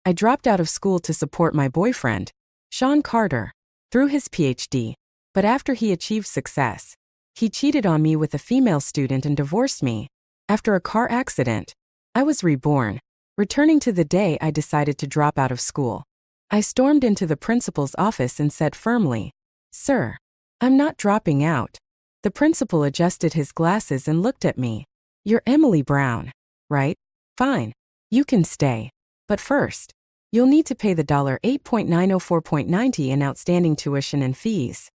I dropped out of school to support my boyfriend, Sean Carter, through his PhD, but after he achieved success, he cheated on me with a female student and divorced me. After a car accident, I was reborn. Returning to the day I decided to drop out of school, I stormed into the principal's office and said firmly, "Sir, I'm not dropping out." The principal adjusted his glasses and looked at me. "You're Emily Brown, right? Fine. You can stay. But first, you'll need to pay the $8.904.90 in outstanding tuition and fees."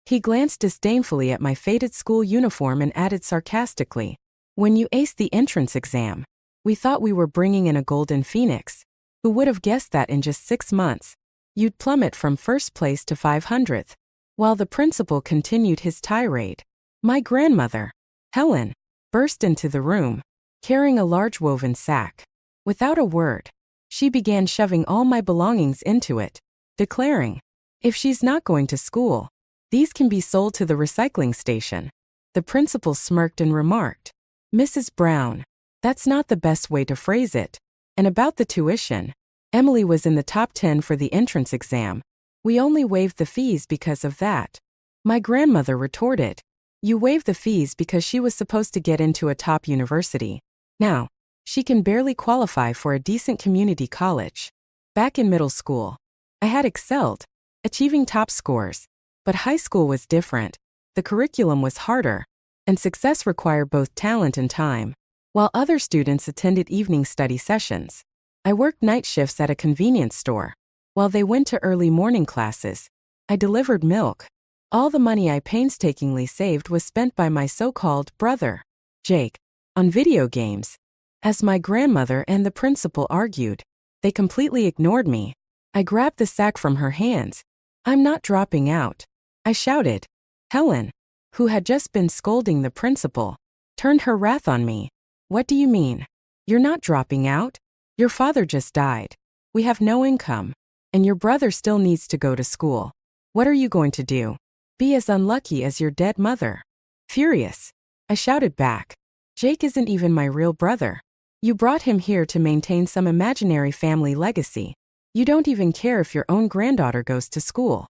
He glanced disdainfully at my faded school uniform and added sarcastically, "When you aced the entrance exam, we thought we were bringing in a golden phoenix. Who would have guessed that in just 6 months, you'd plummet from first place to 500th? While the principal continued his tirade, my grandmother, Helen, burst into the room, carrying a large woven sack. Without a word, she began shoving all my belongings into it, declaring, "If she's not going to school, these can be sold to the recycling station." The principal smirked and remarked, "Mrs. Brown, that's not the best way to phrase it. And about the tuition, Emily was in the top 10 for the entrance exam. We only waived the fees because of that." My grandmother retorted, "You waived the fees because she was supposed to get into a top university. Now, she can barely qualify for a decent community college." Back in middle school, I had excelled, achieving top scores. But high school was different. The curriculum was harder, and success required both talent and time. While other students attended evening study sessions, I worked night shifts at a convenience store. While they went to early morning classes, I delivered milk. All the money I painstakingly saved was spent by my so-called brother, Jake, on video games. As my grandmother and the principal argued, they completely ignored me. I grabbed the sack from her hands. "I'm not dropping out," I shouted. Helen, who had just been scolding the principal, turned her wrath on me. "What do you mean? You're not dropping out? Your father just died. We have no income. And your brother still needs to go to school. What are you going to do? Be as unlucky as your dead mother?" Furious, I shouted back, "Jake isn't even my real brother. You brought him here to maintain some imaginary family legacy. You don't even care if your own granddaughter goes to school."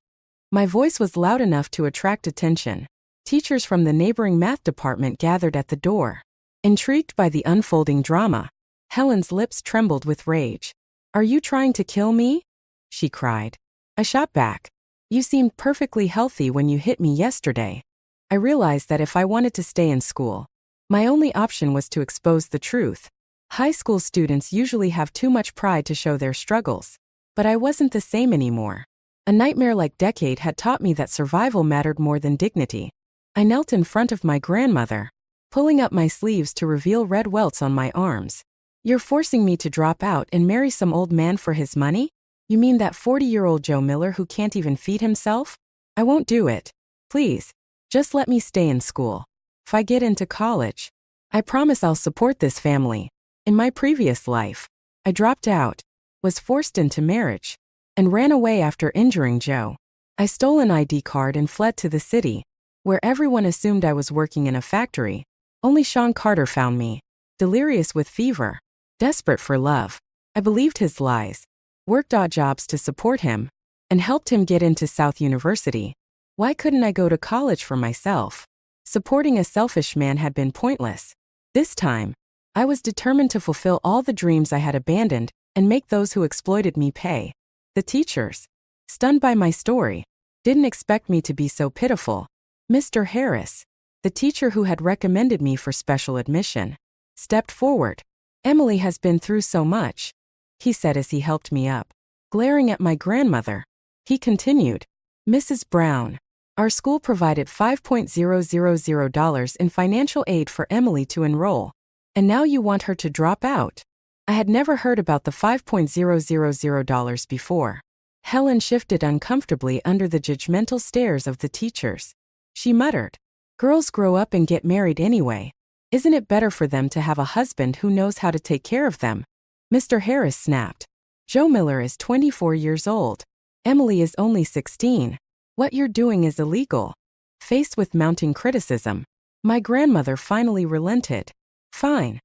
My voice was loud enough to attract attention. Teachers from the neighboring math department gathered at the door. Intrigued by the unfolding drama, Helen's lips trembled with rage. "Are you trying to kill me?" she cried. I shot back, "You seemed perfectly healthy when you hit me yesterday." I realized that if I wanted to stay in school, my only option was to expose the truth. High school students usually have too much pride to show their struggles. But I wasn't the same anymore. A nightmare-like decade had taught me that survival mattered more than dignity. I knelt in front of my grandmother, pulling up my sleeves to reveal red welts on my arms. "You're forcing me to drop out and marry some old man for his money? You mean that 40-year-old Joe Miller who can't even feed himself? I won't do it. Please, just let me stay in school. If I get into college, I promise I'll support this family." In my previous life, I dropped out, was forced into marriage, and ran away after injuring Joe. I stole an ID card and fled to the city, where everyone assumed I was working in a factory. Only Sean Carter found me, delirious with fever, desperate for love. I believed his lies, worked odd jobs to support him, and helped him get into South University. Why couldn't I go to college for myself? Supporting a selfish man had been pointless. This time, I was determined to fulfill all the dreams I had abandoned and make those who exploited me pay. The teachers, stunned by my story, didn't expect me to be so pitiful. Mr. Harris, the teacher who had recommended me for special admission, stepped forward. "Emily has been through so much," he said as he helped me up. Glaring at my grandmother, he continued, "Mrs. Brown, our school provided $5,000 in financial aid for Emily to enroll, and now you want her to drop out." I had never heard about the $5,000 before. Helen shifted uncomfortably under the judgmental stares of the teachers. She muttered, "Girls grow up and get married anyway. Isn't it better for them to have a husband who knows how to take care of them?" Mr. Harris snapped, "Joe Miller is 24 years old. Emily is only 16. What you're doing is illegal." Faced with mounting criticism, my grandmother finally relented. Fine.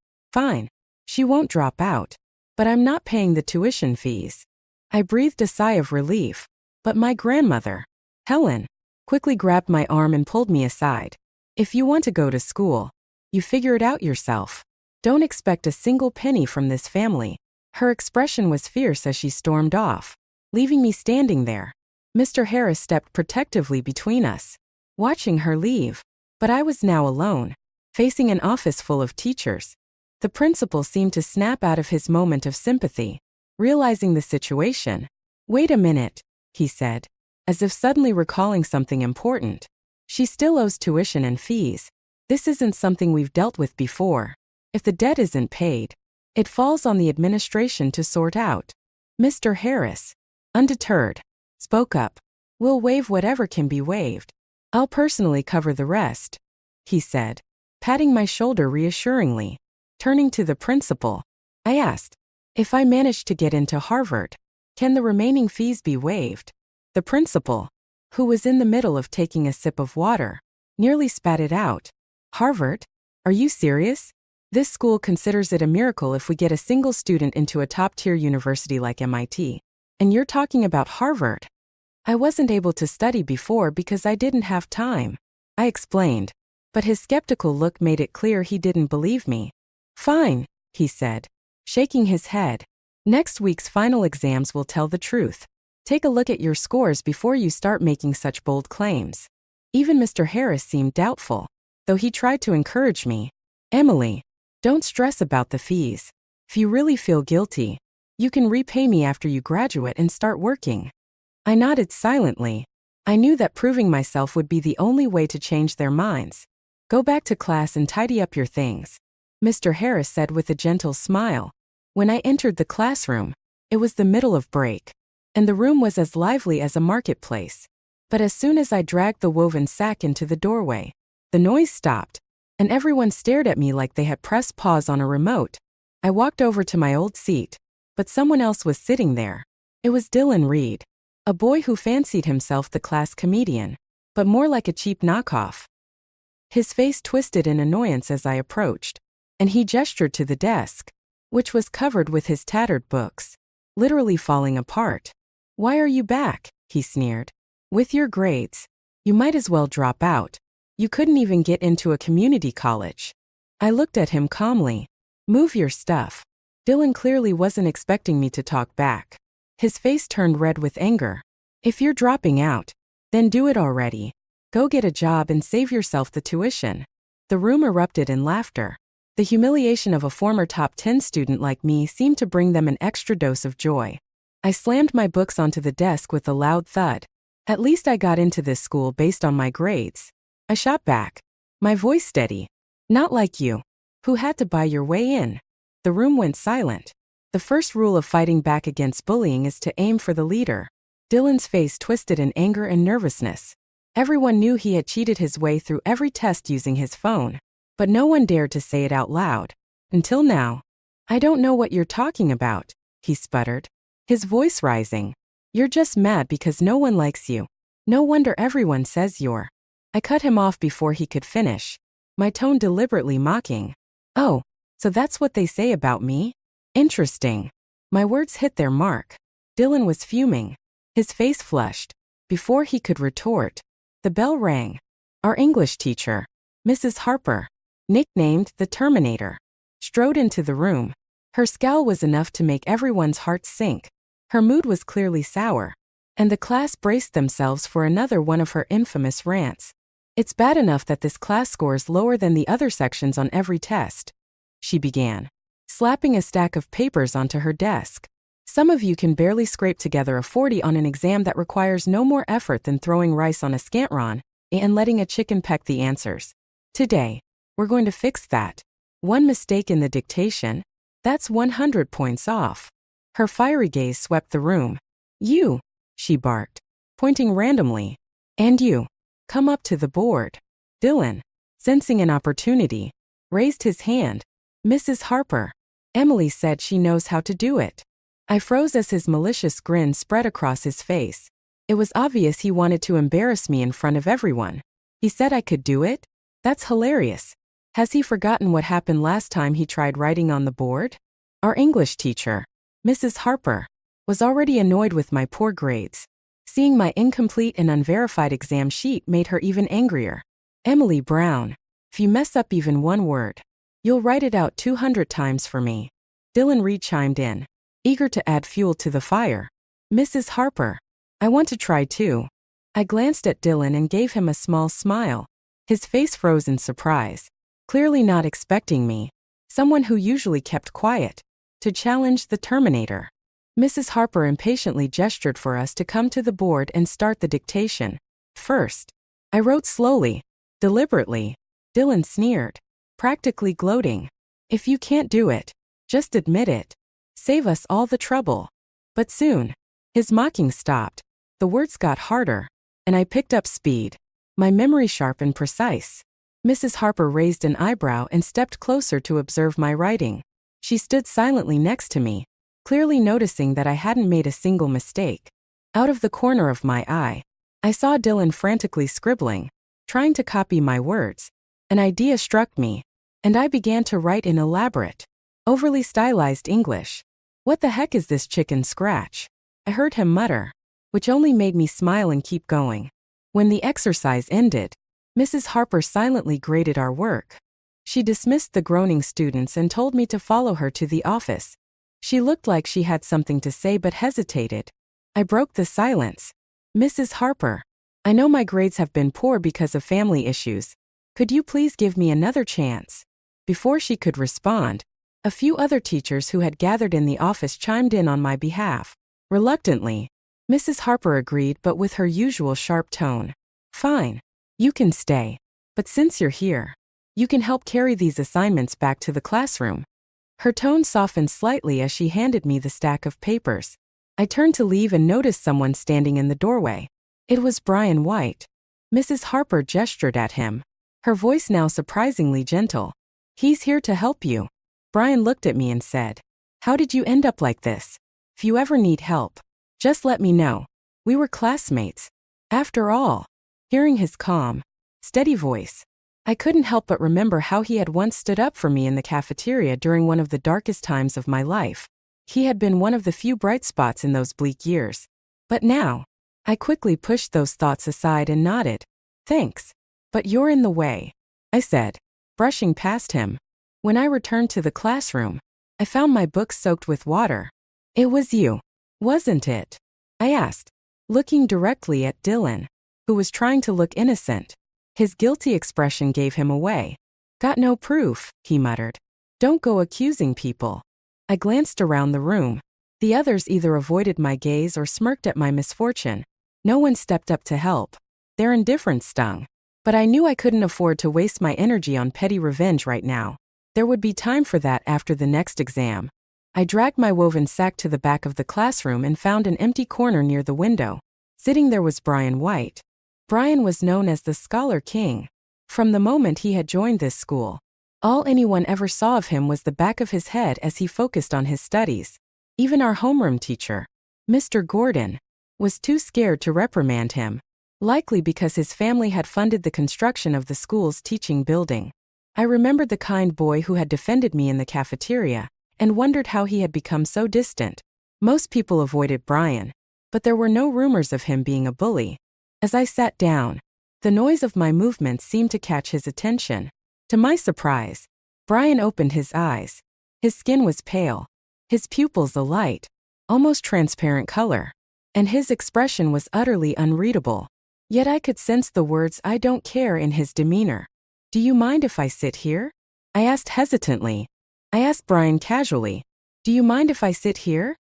She won't drop out. But I'm not paying the tuition fees. I breathed a sigh of relief. But my grandmother, Helen, quickly grabbed my arm and pulled me aside. If you want to go to school, you figure it out yourself. Don't expect a single penny from this family. Her expression was fierce as she stormed off, leaving me standing there. Mr. Harris stepped protectively between us, watching her leave. But I was now alone, facing an office full of teachers. The principal seemed to snap out of his moment of sympathy, realizing the situation. Wait a minute, he said, as if suddenly recalling something important. She still owes tuition and fees. This isn't something we've dealt with before. If the debt isn't paid, it falls on the administration to sort out. Mr. Harris, undeterred, spoke up. We'll waive whatever can be waived. I'll personally cover the rest, he said, patting my shoulder reassuringly. Turning to the principal, I asked, if I manage to get into Harvard, can the remaining fees be waived? The principal, who was in the middle of taking a sip of water, nearly spat it out. Harvard? Are you serious? This school considers it a miracle if we get a single student into a top-tier university like MIT. And you're talking about Harvard? I wasn't able to study before because I didn't have time, I explained. But his skeptical look made it clear he didn't believe me. Fine, he said, shaking his head. Next week's final exams will tell the truth. Take a look at your scores before you start making such bold claims. Even Mr. Harris seemed doubtful, though he tried to encourage me. Emily, don't stress about the fees. If you really feel guilty, you can repay me after you graduate and start working. I nodded silently. I knew that proving myself would be the only way to change their minds. Go back to class and tidy up your things, Mr. Harris said with a gentle smile. When I entered the classroom, it was the middle of break, and the room was as lively as a marketplace. But as soon as I dragged the woven sack into the doorway, the noise stopped, and everyone stared at me like they had pressed pause on a remote. I walked over to my old seat, but someone else was sitting there. It was Dylan Reed, a boy who fancied himself the class comedian, but more like a cheap knockoff. His face twisted in annoyance as I approached, and he gestured to the desk, which was covered with his tattered books, literally falling apart. Why are you back? He sneered. With your grades, you might as well drop out. You couldn't even get into a community college. I looked at him calmly. Move your stuff. Dylan clearly wasn't expecting me to talk back. His face turned red with anger. If you're dropping out, then do it already. Go get a job and save yourself the tuition. The room erupted in laughter. The humiliation of a former top 10 student like me seemed to bring them an extra dose of joy. I slammed my books onto the desk with a loud thud. At least I got into this school based on my grades. I shot back, my voice steady. Not like you, who had to buy your way in. The room went silent. The first rule of fighting back against bullying is to aim for the leader. Dylan's face twisted in anger and nervousness. Everyone knew he had cheated his way through every test using his phone. But no one dared to say it out loud. Until now. I don't know what you're talking about, he sputtered, his voice rising. You're just mad because no one likes you. No wonder everyone says you're. I cut him off before he could finish, my tone deliberately mocking. Oh, so that's what they say about me? Interesting. My words hit their mark. Dylan was fuming. His face flushed. Before he could retort, the bell rang. Our English teacher, Mrs. Harper, nicknamed the Terminator, strode into the room. Her scowl was enough to make everyone's hearts sink. Her mood was clearly sour, and the class braced themselves for another one of her infamous rants. It's bad enough that this class scores lower than the other sections on every test, she began, slapping a stack of papers onto her desk. Some of you can barely scrape together a 40 on an exam that requires no more effort than throwing rice on a scantron and letting a chicken peck the answers. Today, we're going to fix that. One mistake in the dictation, that's 100 points off. Her fiery gaze swept the room. You, she barked, pointing randomly. And you, come up to the board. Dylan, sensing an opportunity, raised his hand. Mrs. Harper, Emily said she knows how to do it. I froze as his malicious grin spread across his face. It was obvious he wanted to embarrass me in front of everyone. He said I could do it? That's hilarious. Has he forgotten what happened last time he tried writing on the board? Our English teacher, Mrs. Harper, was already annoyed with my poor grades. Seeing my incomplete and unverified exam sheet made her even angrier. Emily Brown, if you mess up even one word, you'll write it out 200 times for me. Dylan Reed chimed in, eager to add fuel to the fire. Mrs. Harper, I want to try too. I glanced at Dylan and gave him a small smile. His face froze in surprise, clearly not expecting me, someone who usually kept quiet, to challenge the Terminator. Mrs. Harper impatiently gestured for us to come to the board and start the dictation. First, I wrote slowly, deliberately. Dylan sneered, practically gloating. If you can't do it, just admit it. Save us all the trouble. But soon, his mocking stopped. The words got harder, and I picked up speed, my memory sharp and precise. Mrs. Harper raised an eyebrow and stepped closer to observe my writing. She stood silently next to me, clearly noticing that I hadn't made a single mistake. Out of the corner of my eye, I saw Dylan frantically scribbling, trying to copy my words. An idea struck me, and I began to write in elaborate, overly stylized English. What the heck is this chicken scratch? I heard him mutter, which only made me smile and keep going. When the exercise ended, Mrs. Harper silently graded our work. She dismissed the groaning students and told me to follow her to the office. She looked like she had something to say but hesitated. I broke the silence. Mrs. Harper, I know my grades have been poor because of family issues. Could you please give me another chance? Before she could respond, a few other teachers who had gathered in the office chimed in on my behalf. Reluctantly, Mrs. Harper agreed, but with her usual sharp tone. Fine. You can stay. But since you're here, you can help carry these assignments back to the classroom. Her tone softened slightly as she handed me the stack of papers. I turned to leave and noticed someone standing in the doorway. It was Brian White. Mrs. Harper gestured at him, her voice now surprisingly gentle. He's here to help you. Brian looked at me and said, How did you end up like this? If you ever need help, just let me know. We were classmates. After all. Hearing his calm, steady voice, I couldn't help but remember how he had once stood up for me in the cafeteria during one of the darkest times of my life. He had been one of the few bright spots in those bleak years. But now, I quickly pushed those thoughts aside and nodded. Thanks. But you're in the way, I said, brushing past him. When I returned to the classroom, I found my books soaked with water. It was you, wasn't it? I asked, looking directly at Dylan, who was trying to look innocent. His guilty expression gave him away. Got no proof, he muttered. Don't go accusing people. I glanced around the room. The others either avoided my gaze or smirked at my misfortune. No one stepped up to help. Their indifference stung. But I knew I couldn't afford to waste my energy on petty revenge right now. There would be time for that after the next exam. I dragged my woven sack to the back of the classroom and found an empty corner near the window. Sitting there was Brian White. Brian was known as the Scholar King. From the moment he had joined this school, all anyone ever saw of him was the back of his head as he focused on his studies. Even our homeroom teacher, Mr. Gordon, was too scared to reprimand him, likely because his family had funded the construction of the school's teaching building. I remembered the kind boy who had defended me in the cafeteria, and wondered how he had become so distant. Most people avoided Brian, but there were no rumors of him being a bully. As I sat down, the noise of my movements seemed to catch his attention. To my surprise, Brian opened his eyes. His skin was pale, his pupils a light, almost transparent color, and his expression was utterly unreadable. Yet I could sense the words "I don't care" in his demeanor. Do you mind if I sit here? I asked hesitantly. I asked Brian casually. Do you mind if I sit here?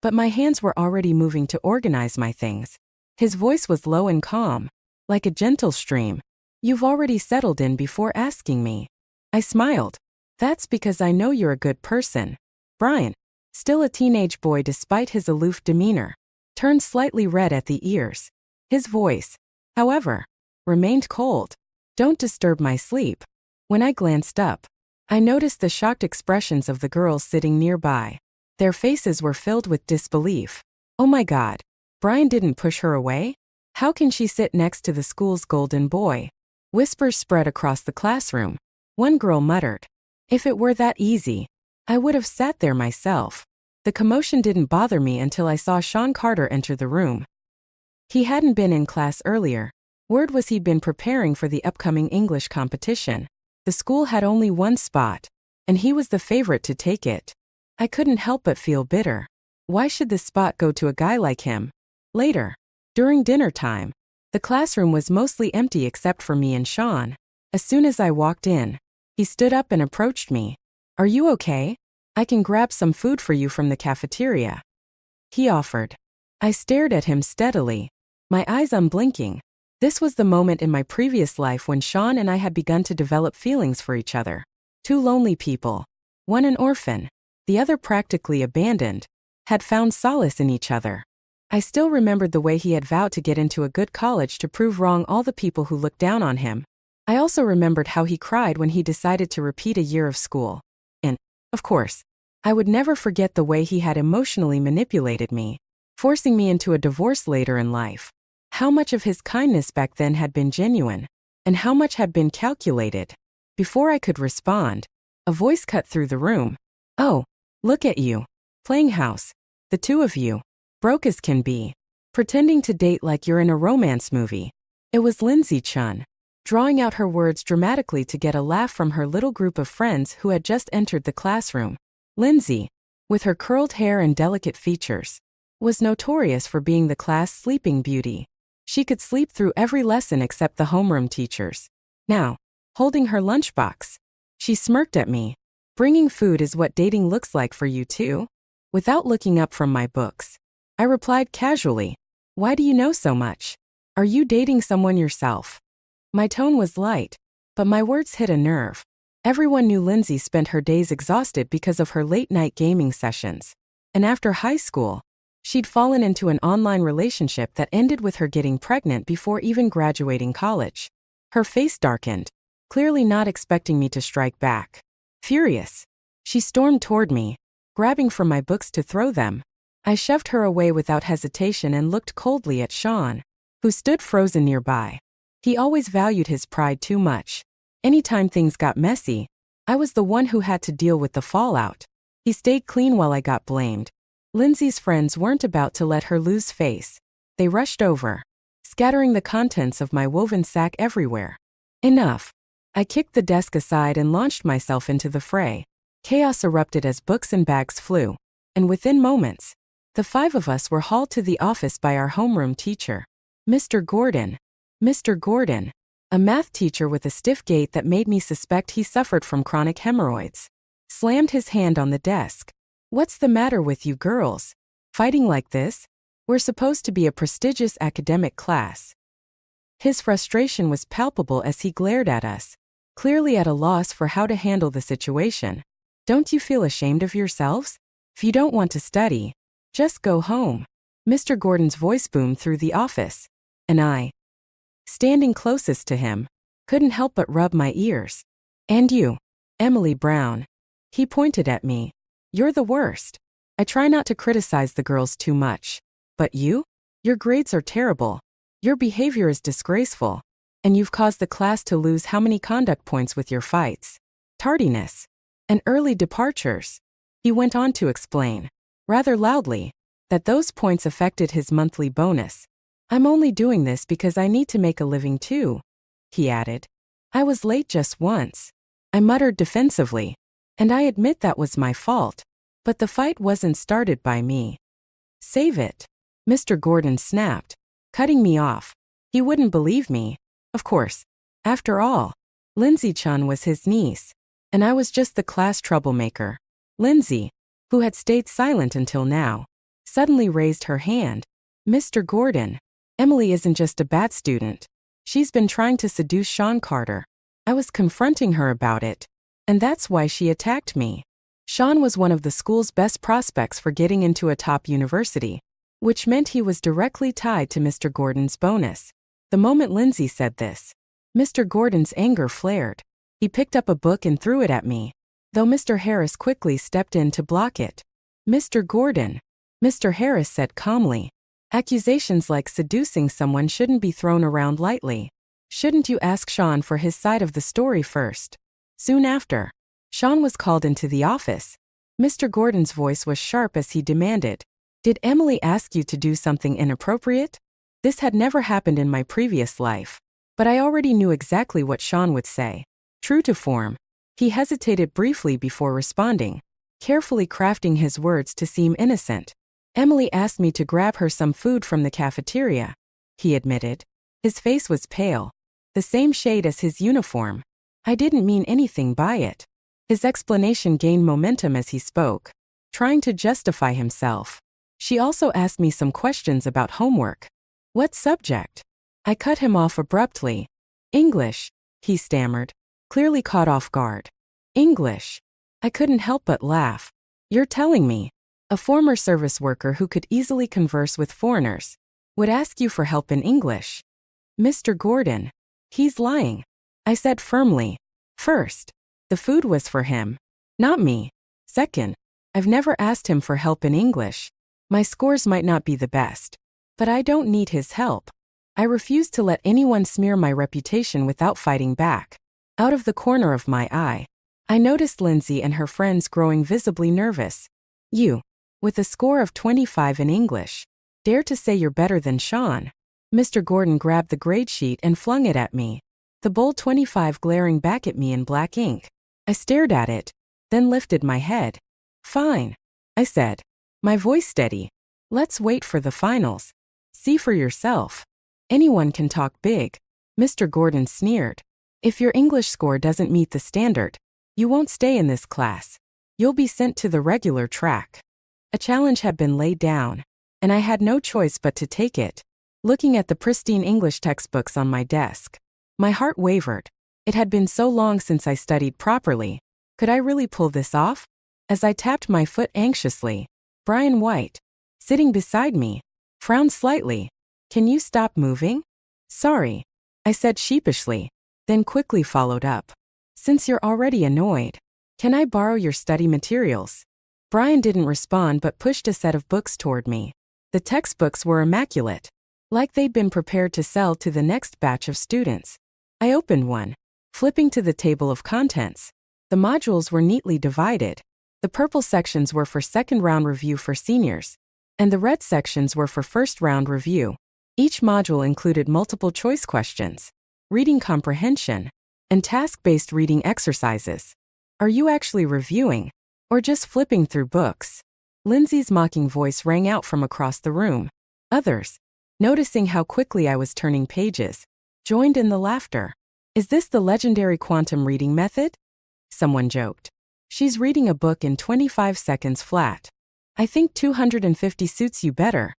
But my hands were already moving to organize my things. His voice was low and calm, like a gentle stream. You've already settled in before asking me. I smiled. That's because I know you're a good person. Brian, still a teenage boy despite his aloof demeanor, turned slightly red at the ears. His voice, however, remained cold. Don't disturb my sleep. When I glanced up, I noticed the shocked expressions of the girls sitting nearby. Their faces were filled with disbelief. Oh my God. Brian didn't push her away? How can she sit next to the school's golden boy? Whispers spread across the classroom. One girl muttered, If it were that easy, I would have sat there myself. The commotion didn't bother me until I saw Sean Carter enter the room. He hadn't been in class earlier. Word was he'd been preparing for the upcoming English competition. The school had only one spot, and he was the favorite to take it. I couldn't help but feel bitter. Why should this spot go to a guy like him? Later, during dinner time, the classroom was mostly empty except for me and Sean. As soon as I walked in, he stood up and approached me. "Are you okay? I can grab some food for you from the cafeteria," he offered. I stared at him steadily, my eyes unblinking. This was the moment in my previous life when Sean and I had begun to develop feelings for each other. Two lonely people, one an orphan, the other practically abandoned, had found solace in each other. I still remembered the way he had vowed to get into a good college to prove wrong all the people who looked down on him. I also remembered how he cried when he decided to repeat a year of school. And, of course, I would never forget the way he had emotionally manipulated me, forcing me into a divorce later in life. How much of his kindness back then had been genuine, and how much had been calculated? Before I could respond, a voice cut through the room. "Oh, look at you. Playing house. The two of you. Broke as can be. Pretending to date like you're in a romance movie." It was Lindsay Chun, drawing out her words dramatically to get a laugh from her little group of friends who had just entered the classroom. Lindsay, with her curled hair and delicate features, was notorious for being the class sleeping beauty. She could sleep through every lesson except the homeroom teachers. Now, holding her lunchbox, she smirked at me. "Bringing food is what dating looks like for you too?" Without looking up from my books, I replied casually, "Why do you know so much? Are you dating someone yourself?" My tone was light, but my words hit a nerve. Everyone knew Lindsay spent her days exhausted because of her late-night gaming sessions. And after high school, she'd fallen into an online relationship that ended with her getting pregnant before even graduating college. Her face darkened, clearly not expecting me to strike back. Furious, she stormed toward me, grabbing from my books to throw them. I shoved her away without hesitation and looked coldly at Sean, who stood frozen nearby. He always valued his pride too much. Anytime things got messy, I was the one who had to deal with the fallout. He stayed clean while I got blamed. Lindsay's friends weren't about to let her lose face. They rushed over, scattering the contents of my woven sack everywhere. Enough. I kicked the desk aside and launched myself into the fray. Chaos erupted as books and bags flew, and within moments, the five of us were hauled to the office by our homeroom teacher, Mr. Gordon. Mr. Gordon, a math teacher with a stiff gait that made me suspect he suffered from chronic hemorrhoids, slammed his hand on the desk. "What's the matter with you girls? Fighting like this? We're supposed to be a prestigious academic class." His frustration was palpable as he glared at us, clearly at a loss for how to handle the situation. "Don't you feel ashamed of yourselves? If you don't want to study, just go home." Mr. Gordon's voice boomed through the office, and I, standing closest to him, couldn't help but rub my ears. "And you, Emily Brown." He pointed at me. "You're the worst. I try not to criticize the girls too much. But you? Your grades are terrible. Your behavior is disgraceful. And you've caused the class to lose how many conduct points with your fights, tardiness, and early departures." He went on to explain, rather loudly, that those points affected his monthly bonus. "I'm only doing this because I need to make a living too," he added. "I was late just once," I muttered defensively, "and I admit that was my fault. But the fight wasn't started by me." "Save it," Mr. Gordon snapped, cutting me off. He wouldn't believe me. Of course. After all, Lindsay Chun was his niece, and I was just the class troublemaker. Lindsay, who had stayed silent until now, suddenly raised her hand. "Mr. Gordon, Emily isn't just a bad student. She's been trying to seduce Sean Carter. I was confronting her about it, and that's why she attacked me." Sean was one of the school's best prospects for getting into a top university, which meant he was directly tied to Mr. Gordon's bonus. The moment Lindsay said this, Mr. Gordon's anger flared. He picked up a book and threw it at me, though Mr. Harris quickly stepped in to block it. "Mr. Gordon," Mr. Harris said calmly, "accusations like seducing someone shouldn't be thrown around lightly. Shouldn't you ask Sean for his side of the story first?" Soon after, Sean was called into the office. Mr. Gordon's voice was sharp as he demanded, "Did Emily ask you to do something inappropriate?" This had never happened in my previous life, but I already knew exactly what Sean would say. True to form, he hesitated briefly before responding, carefully crafting his words to seem innocent. "Emily asked me to grab her some food from the cafeteria," he admitted. His face was pale, the same shade as his uniform. "I didn't mean anything by it." His explanation gained momentum as he spoke, trying to justify himself. "She also asked me some questions about homework." "What subject?" I cut him off abruptly. "English," he stammered, clearly caught off guard. "English?" I couldn't help but laugh. "You're telling me a former service worker who could easily converse with foreigners would ask you for help in English?" "Mr. Gordon, he's lying," I said firmly. "First, the food was for him, not me. Second, I've never asked him for help in English. My scores might not be the best, but I don't need his help." I refused to let anyone smear my reputation without fighting back. Out of the corner of my eye, I noticed Lindsay and her friends growing visibly nervous. "You, with a score of 25 in English, dare to say you're better than Sean?" Mr. Gordon grabbed the grade sheet and flung it at me, the bold 25 glaring back at me in black ink. I stared at it, then lifted my head. "Fine," I said, my voice steady. "Let's wait for the finals. See for yourself. Anyone can talk big." Mr. Gordon sneered. "If your English score doesn't meet the standard, you won't stay in this class. You'll be sent to the regular track." A challenge had been laid down, and I had no choice but to take it. Looking at the pristine English textbooks on my desk, my heart wavered. It had been so long since I studied properly. Could I really pull this off? As I tapped my foot anxiously, Brian White, sitting beside me, frowned slightly. "Can you stop moving?" "Sorry," I said sheepishly, then quickly followed up. "Since you're already annoyed, can I borrow your study materials?" Brian didn't respond but pushed a set of books toward me. The textbooks were immaculate, like they'd been prepared to sell to the next batch of students. I opened one, flipping to the table of contents. The modules were neatly divided. The purple sections were for second-round review for seniors, and the red sections were for first-round review. Each module included multiple-choice questions, reading comprehension, and task-based reading exercises. "Are you actually reviewing, or just flipping through books?" Lindsay's mocking voice rang out from across the room. Others, noticing how quickly I was turning pages, joined in the laughter. "Is this the legendary quantum reading method?" someone joked. "She's reading a book in 25 seconds flat. I think 250 suits you better,"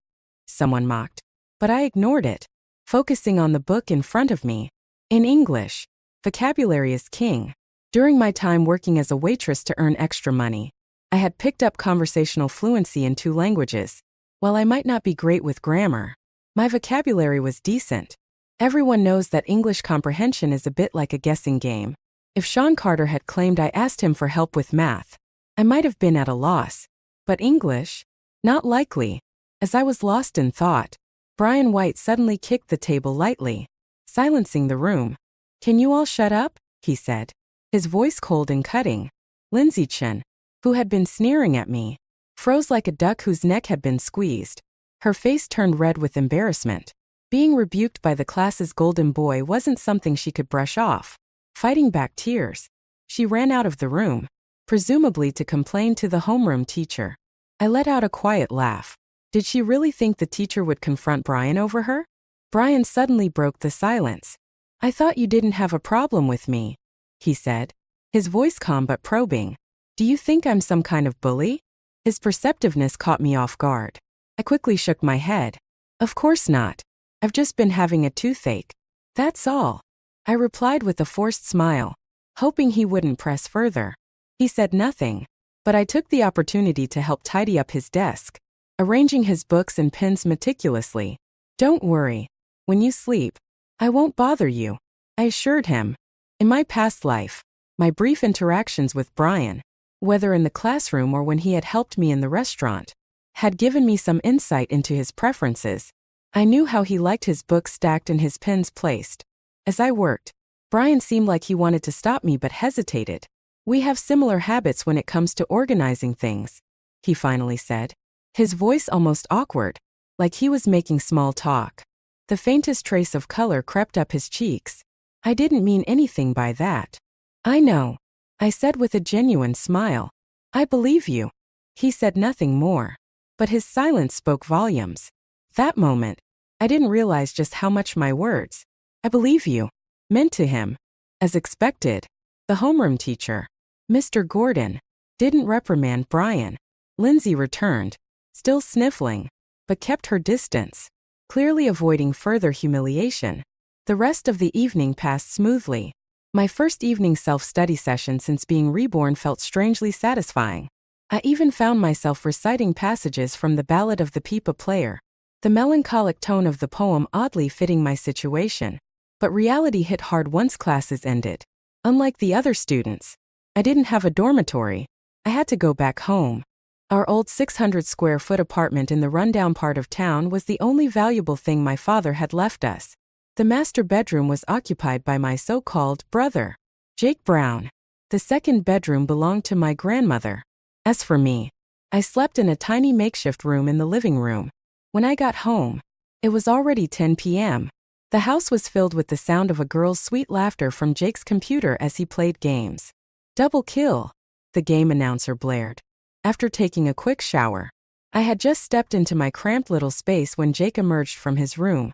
someone mocked. But I ignored it, focusing on the book in front of me. In English, vocabulary is king. During my time working as a waitress to earn extra money, I had picked up conversational fluency in 2 languages. While I might not be great with grammar, my vocabulary was decent. Everyone knows that English comprehension is a bit like a guessing game. If Sean Carter had claimed I asked him for help with math, I might have been at a loss. But English? Not likely. As I was lost in thought, Brian White suddenly kicked the table lightly, silencing the room. "Can you all shut up?" he said, his voice cold and cutting. Lindsay Chen, who had been sneering at me, froze like a duck whose neck had been squeezed. Her face turned red with embarrassment. Being rebuked by the class's golden boy wasn't something she could brush off. Fighting back tears, she ran out of the room, presumably to complain to the homeroom teacher. I let out a quiet laugh. Did she really think the teacher would confront Brian over her? Brian suddenly broke the silence. "I thought you didn't have a problem with me," he said, his voice calm but probing. "Do you think I'm some kind of bully?" His perceptiveness caught me off guard. I quickly shook my head. "Of course not. I've just been having a toothache. That's all," I replied with a forced smile, hoping he wouldn't press further. He said nothing, but I took the opportunity to help tidy up his desk, arranging his books and pens meticulously. "Don't worry. When you sleep, I won't bother you," I assured him. In my past life, my brief interactions with Brian, whether in the classroom or when he had helped me in the restaurant, had given me some insight into his preferences. I knew how he liked his books stacked and his pens placed. As I worked, Brian seemed like he wanted to stop me but hesitated. We have similar habits when it comes to organizing things, he finally said. His voice almost awkward, like he was making small talk. The faintest trace of color crept up his cheeks. I didn't mean anything by that. I know, I said with a genuine smile. I believe you. He said nothing more, but his silence spoke volumes. That moment, I didn't realize just how much my words, "I believe you," meant to him. As expected, the homeroom teacher, Mr. Gordon, didn't reprimand Brian. Lindsay returned, still sniffling, but kept her distance, clearly avoiding further humiliation. The rest of the evening passed smoothly. My first evening self-study session since being reborn felt strangely satisfying. I even found myself reciting passages from the Ballad of the Pipa Player, the melancholic tone of the poem oddly fitting my situation. But reality hit hard once classes ended. Unlike the other students, I didn't have a dormitory. I had to go back home. Our old 600-square-foot apartment in the rundown part of town was the only valuable thing my father had left us. The master bedroom was occupied by my so-called brother, Jake Brown. The second bedroom belonged to my grandmother. As for me, I slept in a tiny makeshift room in the living room. When I got home, it was already 10 p.m. The house was filled with the sound of a girl's sweet laughter from Jake's computer as he played games. "Double kill," the game announcer blared. After taking a quick shower, I had just stepped into my cramped little space when Jake emerged from his room.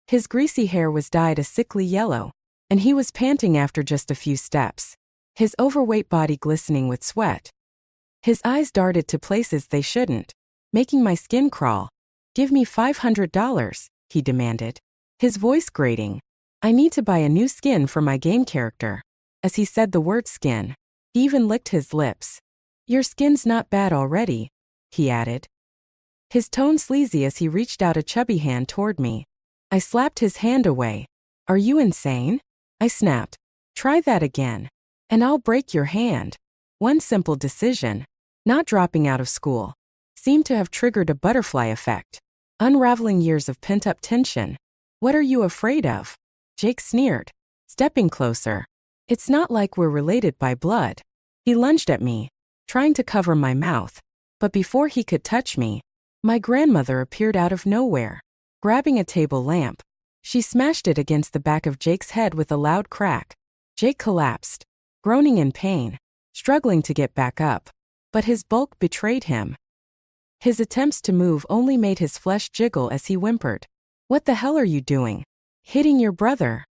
His greasy hair was dyed a sickly yellow, and he was panting after just a few steps, his overweight body glistening with sweat. His eyes darted to places they shouldn't, making my skin crawl. "Give me $500, he demanded, his voice grating. "I need to buy a new skin for my game character." As he said the word skin, he even licked his lips. "Your skin's not bad already," he added, his tone sleazy as he reached out a chubby hand toward me. I slapped his hand away. "Are you insane?" I snapped. "Try that again, and I'll break your hand." One simple decision, not dropping out of school, seemed to have triggered a butterfly effect, unraveling years of pent-up tension. "What are you afraid of?" Jake sneered, stepping closer. "It's not like we're related by blood." He lunged at me, trying to cover my mouth, but before he could touch me, my grandmother appeared out of nowhere, grabbing a table lamp. She smashed it against the back of Jake's head with a loud crack. Jake collapsed, groaning in pain, struggling to get back up, but his bulk betrayed him. His attempts to move only made his flesh jiggle as he whimpered. "What the hell are you doing? Hitting your brother?"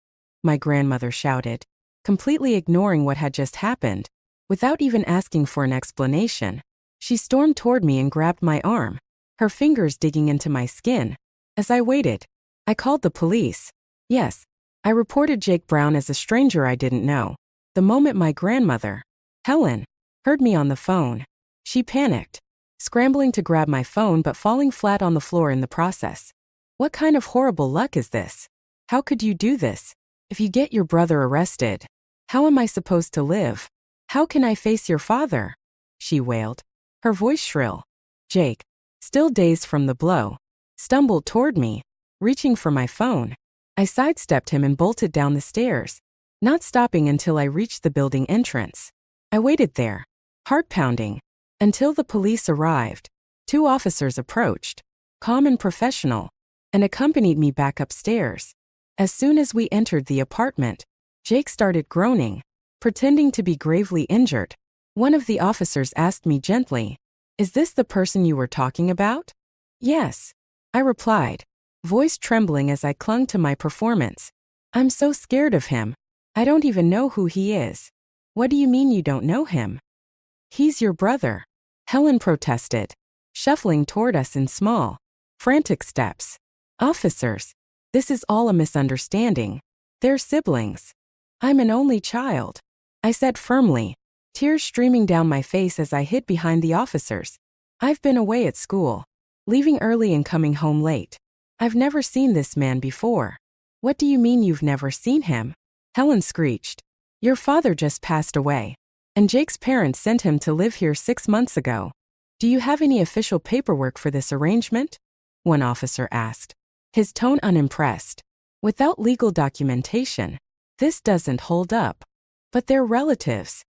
my grandmother shouted, completely ignoring what had just happened. Without even asking for an explanation, she stormed toward me and grabbed my arm, her fingers digging into my skin. As I waited, I called the police. Yes, I reported Jake Brown as a stranger I didn't know. The moment my grandmother, Helen, heard me on the phone, she panicked, scrambling to grab my phone but falling flat on the floor in the process. "What kind of horrible luck is this? How could you do this? If you get your brother arrested, how am I supposed to live? How can I face your father?" she wailed, her voice shrill. Jake, still dazed from the blow, stumbled toward me, reaching for my phone. I sidestepped him and bolted down the stairs, not stopping until I reached the building entrance. I waited there, heart pounding, until the police arrived. 2 officers approached, calm and professional, and accompanied me back upstairs. As soon as we entered the apartment, Jake started groaning, pretending to be gravely injured. One of the officers asked me gently, "Is this the person you were talking about?" "Yes," I replied, voice trembling as I clung to my performance. "I'm so scared of him. I don't even know who he is." "What do you mean you don't know him?" "He's your brother," Helen protested, shuffling toward us in small, frantic steps. "Officers, this is all a misunderstanding. They're siblings. I'm an only child," I said firmly, tears streaming down my face as I hid behind the officers. "I've been away at school, leaving early and coming home late. I've never seen this man before." "What do you mean you've never seen him?" Helen screeched. "Your father just passed away, and Jake's parents sent him to live here 6 months ago. Do you have any official paperwork for this arrangement?" one officer asked, his tone unimpressed. "Without legal documentation, this doesn't hold up." "But they're relatives,"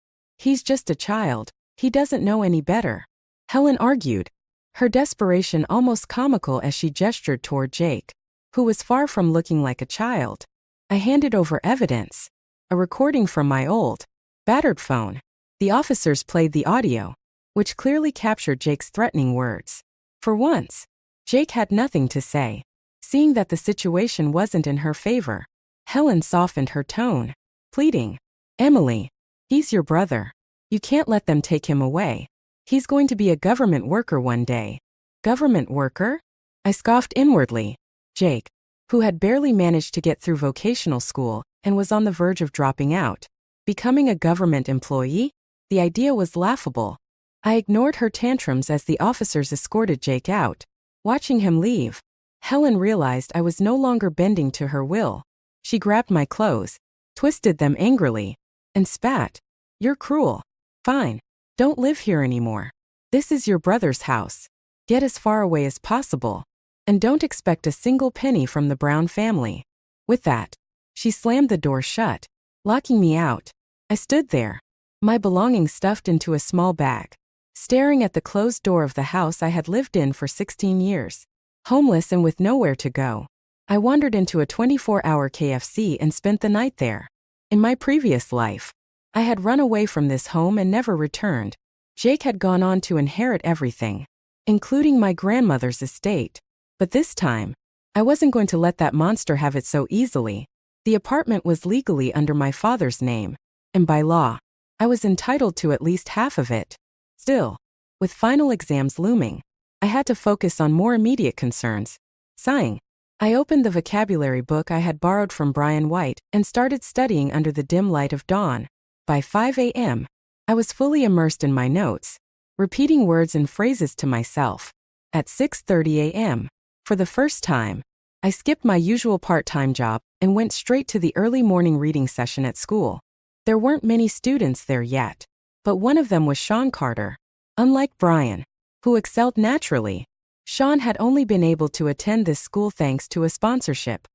He's just a child. He doesn't know any better. Helen argued, her desperation almost comical as she gestured toward Jake, who was far from looking like a child. I handed over evidence. A recording from my old, battered phone. The officers played the audio, which clearly captured Jake's threatening words. For once, Jake had nothing to say. Seeing that the situation wasn't in her favor, Helen softened her tone, pleading, Emily, he's your brother. You can't let them take him away. He's going to be a government worker one day. Government worker? I scoffed inwardly. Jake, who had barely managed to get through vocational school and was on the verge of dropping out, becoming a government employee? The idea was laughable. I ignored her tantrums as the officers escorted Jake out. Watching him leave, Helen realized I was no longer bending to her will. She grabbed my clothes, twisted them angrily, and spat. You're cruel. Fine. Don't live here anymore. This is your brother's house. Get as far away as possible. And don't expect a single penny from the Brown family. With that, she slammed the door shut, locking me out. I stood there, my belongings stuffed into a small bag, staring at the closed door of the house I had lived in for 16 years. Homeless and with nowhere to go, I wandered into a 24-hour KFC and spent the night there. In my previous life, I had run away from this home and never returned. Jake had gone on to inherit everything, including my grandmother's estate. But this time, I wasn't going to let that monster have it so easily. The apartment was legally under my father's name, and by law, I was entitled to at least half of it. Still, with final exams looming, I had to focus on more immediate concerns. Sighing, I opened the vocabulary book I had borrowed from Brian White and started studying under the dim light of dawn. By 5 a.m., I was fully immersed in my notes, repeating words and phrases to myself. At 6:30 a.m., for the first time, I skipped my usual part-time job and went straight to the early morning reading session at school. There weren't many students there yet, but one of them was Sean Carter. Unlike Brian, who excelled naturally, Sean had only been able to attend this school thanks to a sponsorship.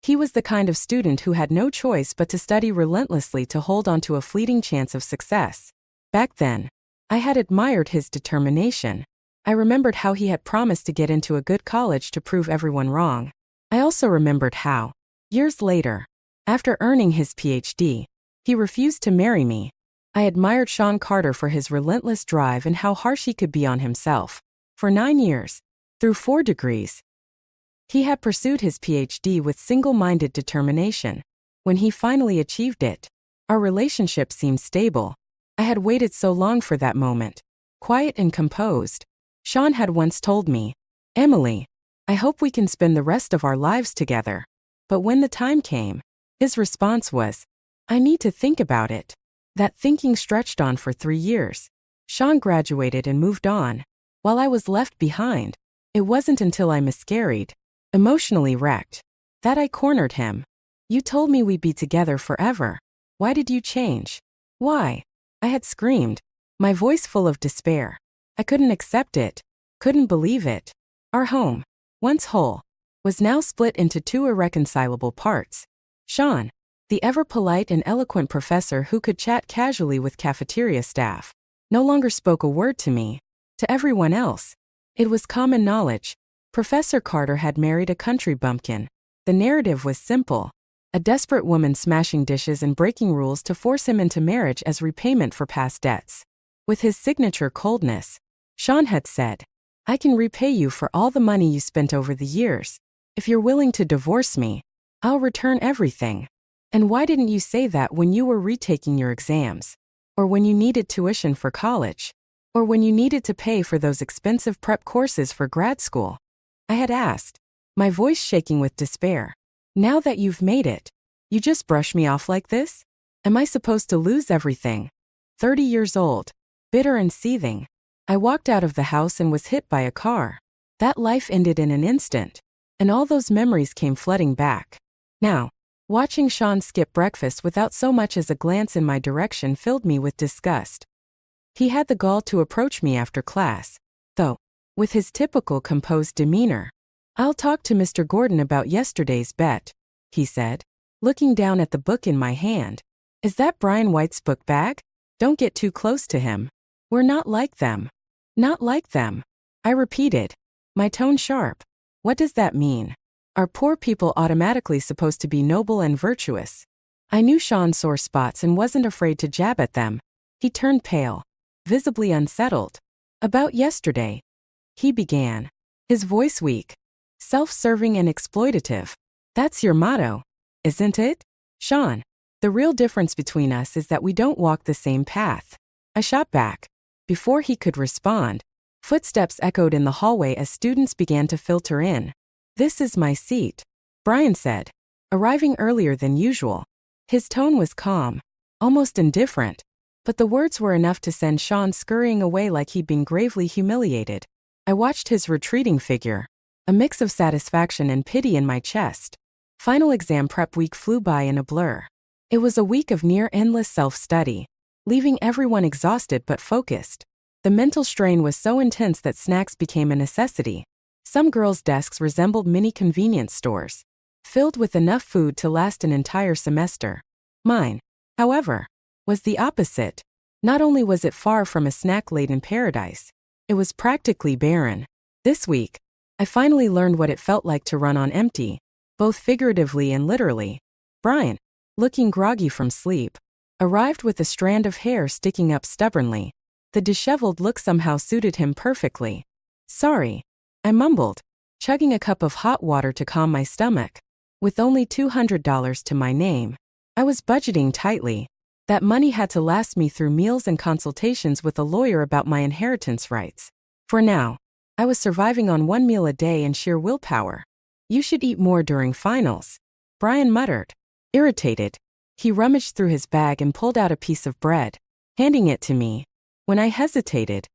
He was the kind of student who had no choice but to study relentlessly to hold on to a fleeting chance of success. Back then, I had admired his determination. I remembered how he had promised to get into a good college to prove everyone wrong. I also remembered how, years later, after earning his PhD, he refused to marry me. I admired Sean Carter for his relentless drive and how harsh he could be on himself. For 9 years, through 4 degrees, he had pursued his PhD with single-minded determination. When he finally achieved it, our relationship seemed stable. I had waited so long for that moment. Quiet and composed, Sean had once told me, Emily, I hope we can spend the rest of our lives together. But when the time came, his response was, I need to think about it. That thinking stretched on for 3 years. Sean graduated and moved on, while I was left behind. It wasn't until I miscarried, emotionally wrecked, that I cornered him. You told me we'd be together forever. Why did you change? Why? I had screamed, my voice full of despair. I couldn't accept it, couldn't believe it. Our home, once whole, was now split into 2 irreconcilable parts. Sean, the ever-polite and eloquent professor who could chat casually with cafeteria staff, no longer spoke a word to me. To everyone else, it was common knowledge. Professor Carter had married a country bumpkin. The narrative was simple. A desperate woman smashing dishes and breaking rules to force him into marriage as repayment for past debts. With his signature coldness, Sean had said, I can repay you for all the money you spent over the years. If you're willing to divorce me, I'll return everything. And why didn't you say that when you were retaking your exams? Or when you needed tuition for college? Or when you needed to pay for those expensive prep courses for grad school? I had asked, my voice shaking with despair. Now that you've made it, you just brush me off like this? Am I supposed to lose everything? 30 years old, bitter and seething, I walked out of the house and was hit by a car. That life ended in an instant, and all those memories came flooding back. Now, watching Sean skip breakfast without so much as a glance in my direction filled me with disgust. He had the gall to approach me after class, though, with his typical composed demeanor. I'll talk to Mr. Gordon about yesterday's bet, he said, looking down at the book in my hand. Is that Brian White's book bag? Don't get too close to him. We're not like them. Not like them. I repeated, my tone sharp. What does that mean? Are poor people automatically supposed to be noble and virtuous? I knew Sean's sore spots and wasn't afraid to jab at them. He turned pale, visibly unsettled. About yesterday, he began, his voice weak, self-serving and exploitative. That's your motto, isn't it, Sean? The real difference between us is that we don't walk the same path. I shot back. Before he could respond, footsteps echoed in the hallway as students began to filter in. This is my seat, Brian said, arriving earlier than usual. His tone was calm, almost indifferent, but the words were enough to send Sean scurrying away like he'd been gravely humiliated. I watched his retreating figure, a mix of satisfaction and pity in my chest. Final exam prep week flew by in a blur. It was a week of near-endless self-study, leaving everyone exhausted but focused. The mental strain was so intense that snacks became a necessity. Some girls' desks resembled mini convenience stores, filled with enough food to last an entire semester. Mine, however, was the opposite. Not only was it far from a snack-laden paradise, it was practically barren. This week, I finally learned what it felt like to run on empty, both figuratively and literally. Brian, looking groggy from sleep, arrived with a strand of hair sticking up stubbornly. The disheveled look somehow suited him perfectly. Sorry, I mumbled, chugging a cup of hot water to calm my stomach. With only $200 to my name, I was budgeting tightly. That money had to last me through meals and consultations with a lawyer about my inheritance rights. For now, I was surviving on one meal a day and sheer willpower. You should eat more during finals, Brian muttered. Irritated, he rummaged through his bag and pulled out a piece of bread, handing it to me. When I hesitated,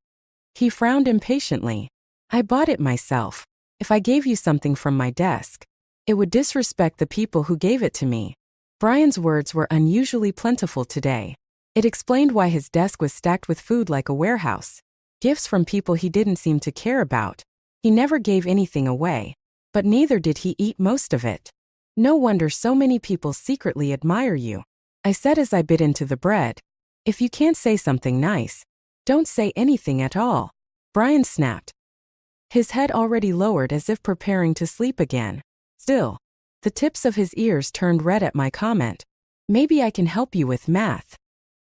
he frowned impatiently. I bought it myself. If I gave you something from my desk, it would disrespect the people who gave it to me. Brian's words were unusually plentiful today. It explained why his desk was stacked with food like a warehouse. Gifts from people he didn't seem to care about. He never gave anything away, but neither did he eat most of it. No wonder so many people secretly admire you, I said as I bit into the bread. If you can't say something nice, don't say anything at all, Brian snapped, his head already lowered as if preparing to sleep again. Still, the tips of his ears turned red at my comment. Maybe I can help you with math,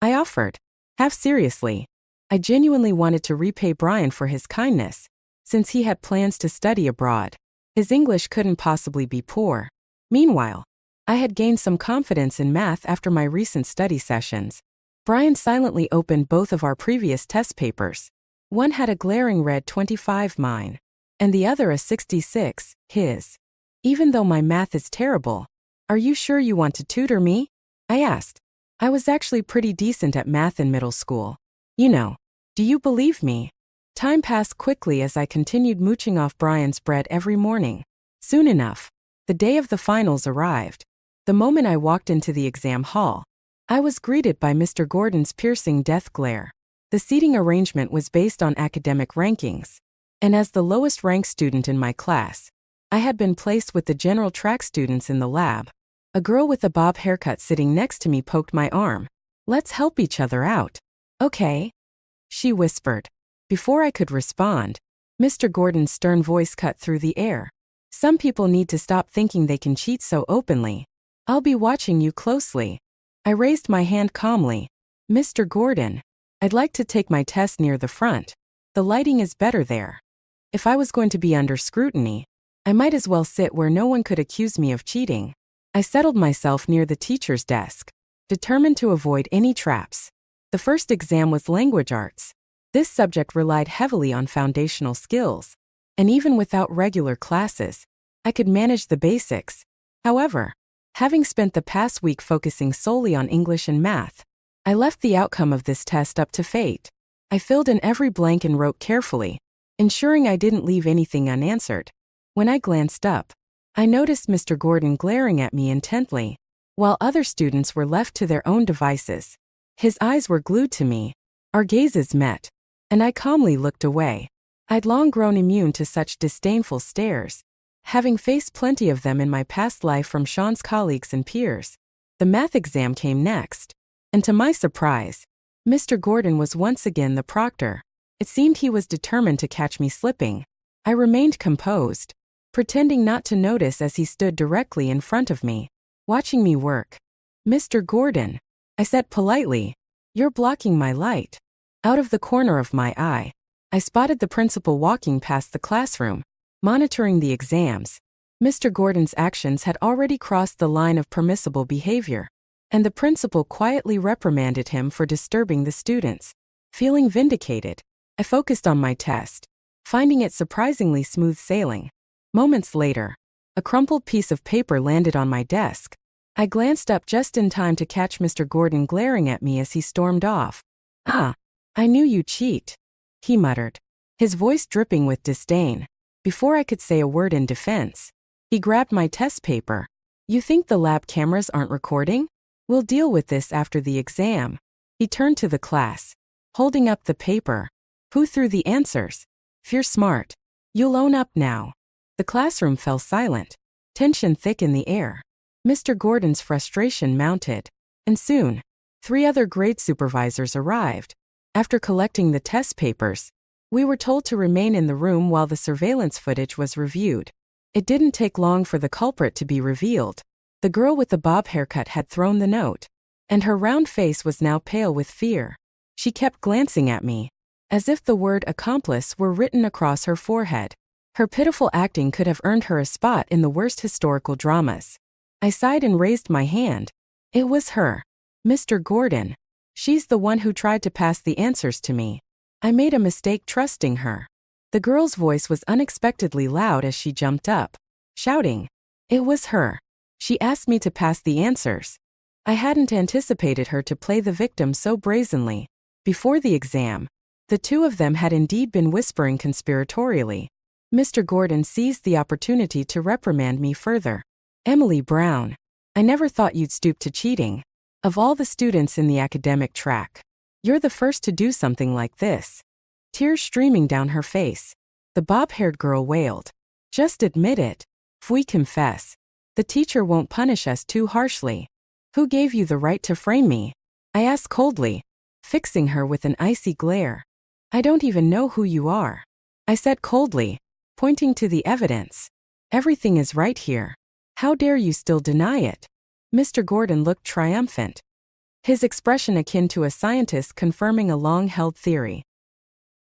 I offered, half seriously. I genuinely wanted to repay Brian for his kindness, since he had plans to study abroad. His English couldn't possibly be poor. Meanwhile, I had gained some confidence in math after my recent study sessions. Brian silently opened both of our previous test papers. One had a glaring red 25, mine, and the other a 66, his. Even though my math is terrible, are you sure you want to tutor me? I asked. I was actually pretty decent at math in middle school. You know. Do you believe me? Time passed quickly as I continued mooching off Brian's bread every morning. Soon enough, the day of the finals arrived. The moment I walked into the exam hall, I was greeted by Mr. Gordon's piercing death glare. The seating arrangement was based on academic rankings, and as the lowest-ranked student in my class, I had been placed with the general track students in the lab. A girl with a bob haircut sitting next to me poked my arm. Let's help each other out. Okay, she whispered. Before I could respond, Mr. Gordon's stern voice cut through the air. Some people need to stop thinking they can cheat so openly. I'll be watching you closely. I raised my hand calmly. Mr. Gordon, I'd like to take my test near the front. The lighting is better there. If I was going to be under scrutiny, I might as well sit where no one could accuse me of cheating. I settled myself near the teacher's desk, determined to avoid any traps. The first exam was language arts. This subject relied heavily on foundational skills, and even without regular classes, I could manage the basics. However, having spent the past week focusing solely on English and math, I left the outcome of this test up to fate. I filled in every blank and wrote carefully, ensuring I didn't leave anything unanswered. When I glanced up, I noticed Mr. Gordon glaring at me intently, while other students were left to their own devices. His eyes were glued to me. Our gazes met, and I calmly looked away. I'd long grown immune to such disdainful stares, having faced plenty of them in my past life from Sean's colleagues and peers. The math exam came next, and to my surprise, Mr. Gordon was once again the proctor. It seemed he was determined to catch me slipping. I remained composed, pretending not to notice as he stood directly in front of me, watching me work. "Mr. Gordon," I said politely, "you're blocking my light." Out of the corner of my eye, I spotted the principal walking past the classroom, monitoring the exams. Mr. Gordon's actions had already crossed the line of permissible behavior, and the principal quietly reprimanded him for disturbing the students. Feeling vindicated, I focused on my test, finding it surprisingly smooth sailing. Moments later, a crumpled piece of paper landed on my desk. I glanced up just in time to catch Mr. Gordon glaring at me as he stormed off. "Ah, I knew you'd cheat," he muttered, his voice dripping with disdain. Before I could say a word in defense, he grabbed my test paper. "You think the lab cameras aren't recording? We'll deal with this after the exam." He turned to the class, holding up the paper. "Who threw the answers? If you're smart, you'll own up now." The classroom fell silent, tension thick in the air. Mr. Gordon's frustration mounted, and soon, 3 other grade supervisors arrived. After collecting the test papers, we were told to remain in the room while the surveillance footage was reviewed. It didn't take long for the culprit to be revealed. The girl with the bob haircut had thrown the note, and her round face was now pale with fear. She kept glancing at me, as if the word accomplice were written across her forehead. Her pitiful acting could have earned her a spot in the worst historical dramas. I sighed and raised my hand. It was her. "Mr. Gordon. She's the one who tried to pass the answers to me. I made a mistake trusting her." The girl's voice was unexpectedly loud as she jumped up, shouting, "It was her. She asked me to pass the answers." I hadn't anticipated her to play the victim so brazenly. Before the exam, the 2 of them had indeed been whispering conspiratorially. Mr. Gordon seized the opportunity to reprimand me further. "Emily Brown, I never thought you'd stoop to cheating. Of all the students in the academic track, you're the first to do something like this." Tears streaming down her face, the bob-haired girl wailed, "Just admit it. If we confess, the teacher won't punish us too harshly." "Who gave you the right to frame me?" I asked coldly, fixing her with an icy glare. "I don't even know who you are," I said coldly, pointing to the evidence. "Everything is right here. How dare you still deny it?" Mr. Gordon looked triumphant, his expression akin to a scientist confirming a long-held theory.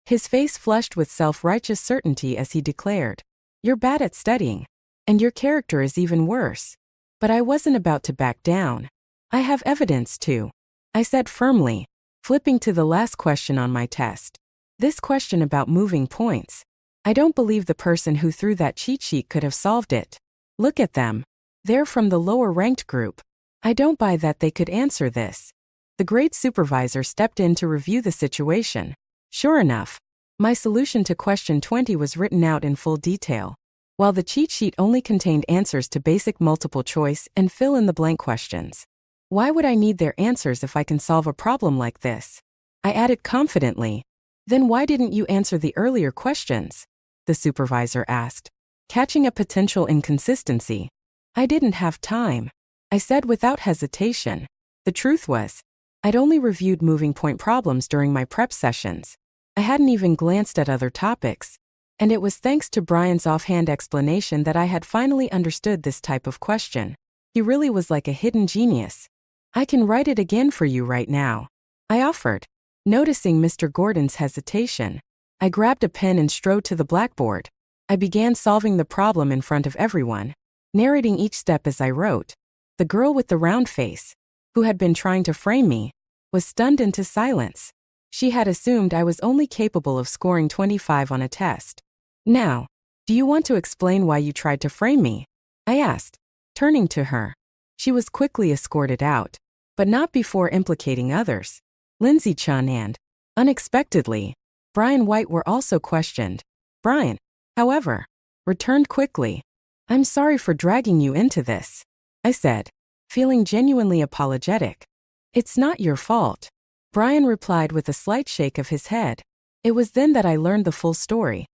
His face flushed with self-righteous certainty as he declared, "You're bad at studying, and your character is even worse." But I wasn't about to back down. "I have evidence too," I said firmly, flipping to the last question on my test. This question about moving points. I don't believe the person who threw that cheat sheet could have solved it. Look at them. They're from the lower-ranked group. I don't buy that they could answer this. The grade supervisor stepped in to review the situation. Sure enough, my solution to question 20 was written out in full detail, while the cheat sheet only contained answers to basic multiple choice and fill-in-the-blank questions. Why would I need their answers if I can solve a problem like this? I added confidently. "Then why didn't you answer the earlier questions?" the supervisor asked, catching a potential inconsistency. "I didn't have time," I said without hesitation. The truth was, I'd only reviewed moving point problems during my prep sessions. I hadn't even glanced at other topics, and it was thanks to Brian's offhand explanation that I had finally understood this type of question. He really was like a hidden genius. "I can write it again for you right now," I offered. Noticing Mr. Gordon's hesitation, I grabbed a pen and strode to the blackboard. I began solving the problem in front of everyone, narrating each step as I wrote. The girl with the round face, who had been trying to frame me, was stunned into silence. She had assumed I was only capable of scoring 25 on a test. "Now, do you want to explain why you tried to frame me?" I asked, turning to her. She was quickly escorted out, but not before implicating others. Lindsay Chun and, unexpectedly, Brian White were also questioned. Brian, however, returned quickly. "I'm sorry for dragging you into this," I said, feeling genuinely apologetic. "It's not your fault," Brian replied with a slight shake of his head. It was then that I learned the full story.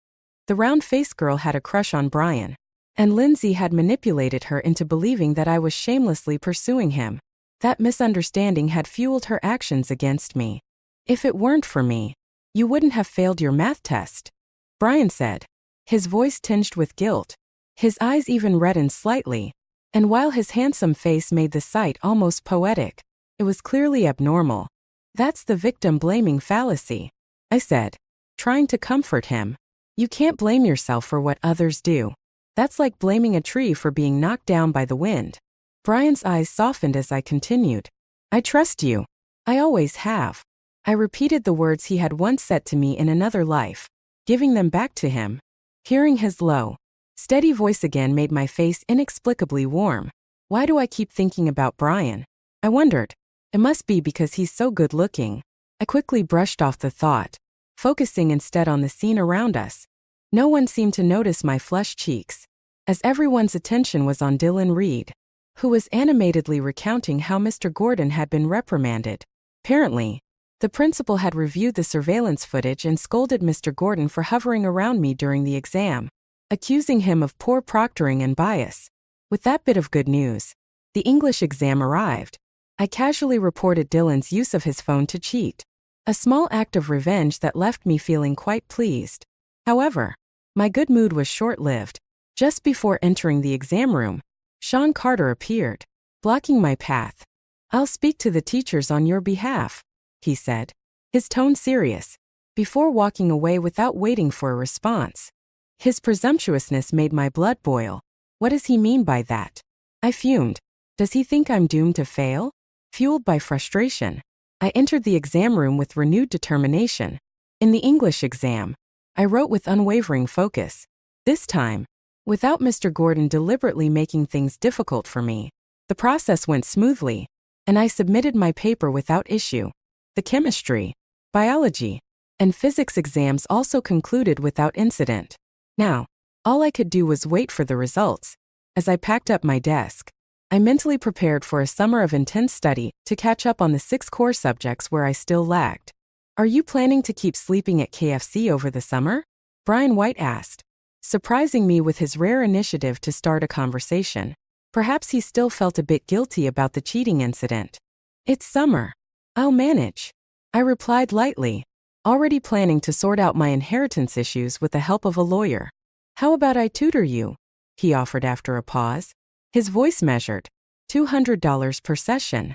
The round-faced girl had a crush on Brian, and Lindsay had manipulated her into believing that I was shamelessly pursuing him. That misunderstanding had fueled her actions against me. If it weren't for me, you wouldn't have failed your math test, Brian said, his voice tinged with guilt. His eyes even reddened slightly, and while his handsome face made the sight almost poetic, it was clearly abnormal. That's the victim-blaming fallacy, I said, trying to comfort him. You can't blame yourself for what others do. That's like blaming a tree for being knocked down by the wind. Brian's eyes softened as I continued. I trust you. I always have. I repeated the words he had once said to me in another life, giving them back to him. Hearing his low, steady voice again made my face inexplicably warm. Why do I keep thinking about Brian? I wondered. It must be because he's so good-looking. I quickly brushed off the thought, focusing instead on the scene around us. No one seemed to notice my flushed cheeks, as everyone's attention was on Dylan Reed, who was animatedly recounting how Mr. Gordon had been reprimanded. Apparently, the principal had reviewed the surveillance footage and scolded Mr. Gordon for hovering around me during the exam, accusing him of poor proctoring and bias. With that bit of good news, the English exam arrived. I casually reported Dylan's use of his phone to cheat, a small act of revenge that left me feeling quite pleased. However, my good mood was short-lived. Just before entering the exam room, Sean Carter appeared, blocking my path. I'll speak to the teachers on your behalf, he said, his tone serious, before walking away without waiting for a response. His presumptuousness made my blood boil. What does he mean by that? I fumed. Does he think I'm doomed to fail? Fueled by frustration, I entered the exam room with renewed determination. In the English exam, I wrote with unwavering focus. This time, without Mr. Gordon deliberately making things difficult for me. The process went smoothly, and I submitted my paper without issue. The chemistry, biology, and physics exams also concluded without incident. Now, all I could do was wait for the results. As I packed up my desk, I mentally prepared for a summer of intense study to catch up on the 6 core subjects where I still lagged. Are you planning to keep sleeping at KFC over the summer? Brian White asked, surprising me with his rare initiative to start a conversation. Perhaps he still felt a bit guilty about the cheating incident. It's summer. I'll manage, I replied lightly, already planning to sort out my inheritance issues with the help of a lawyer. How about I tutor you? He offered after a pause. His voice measured, $200 per session.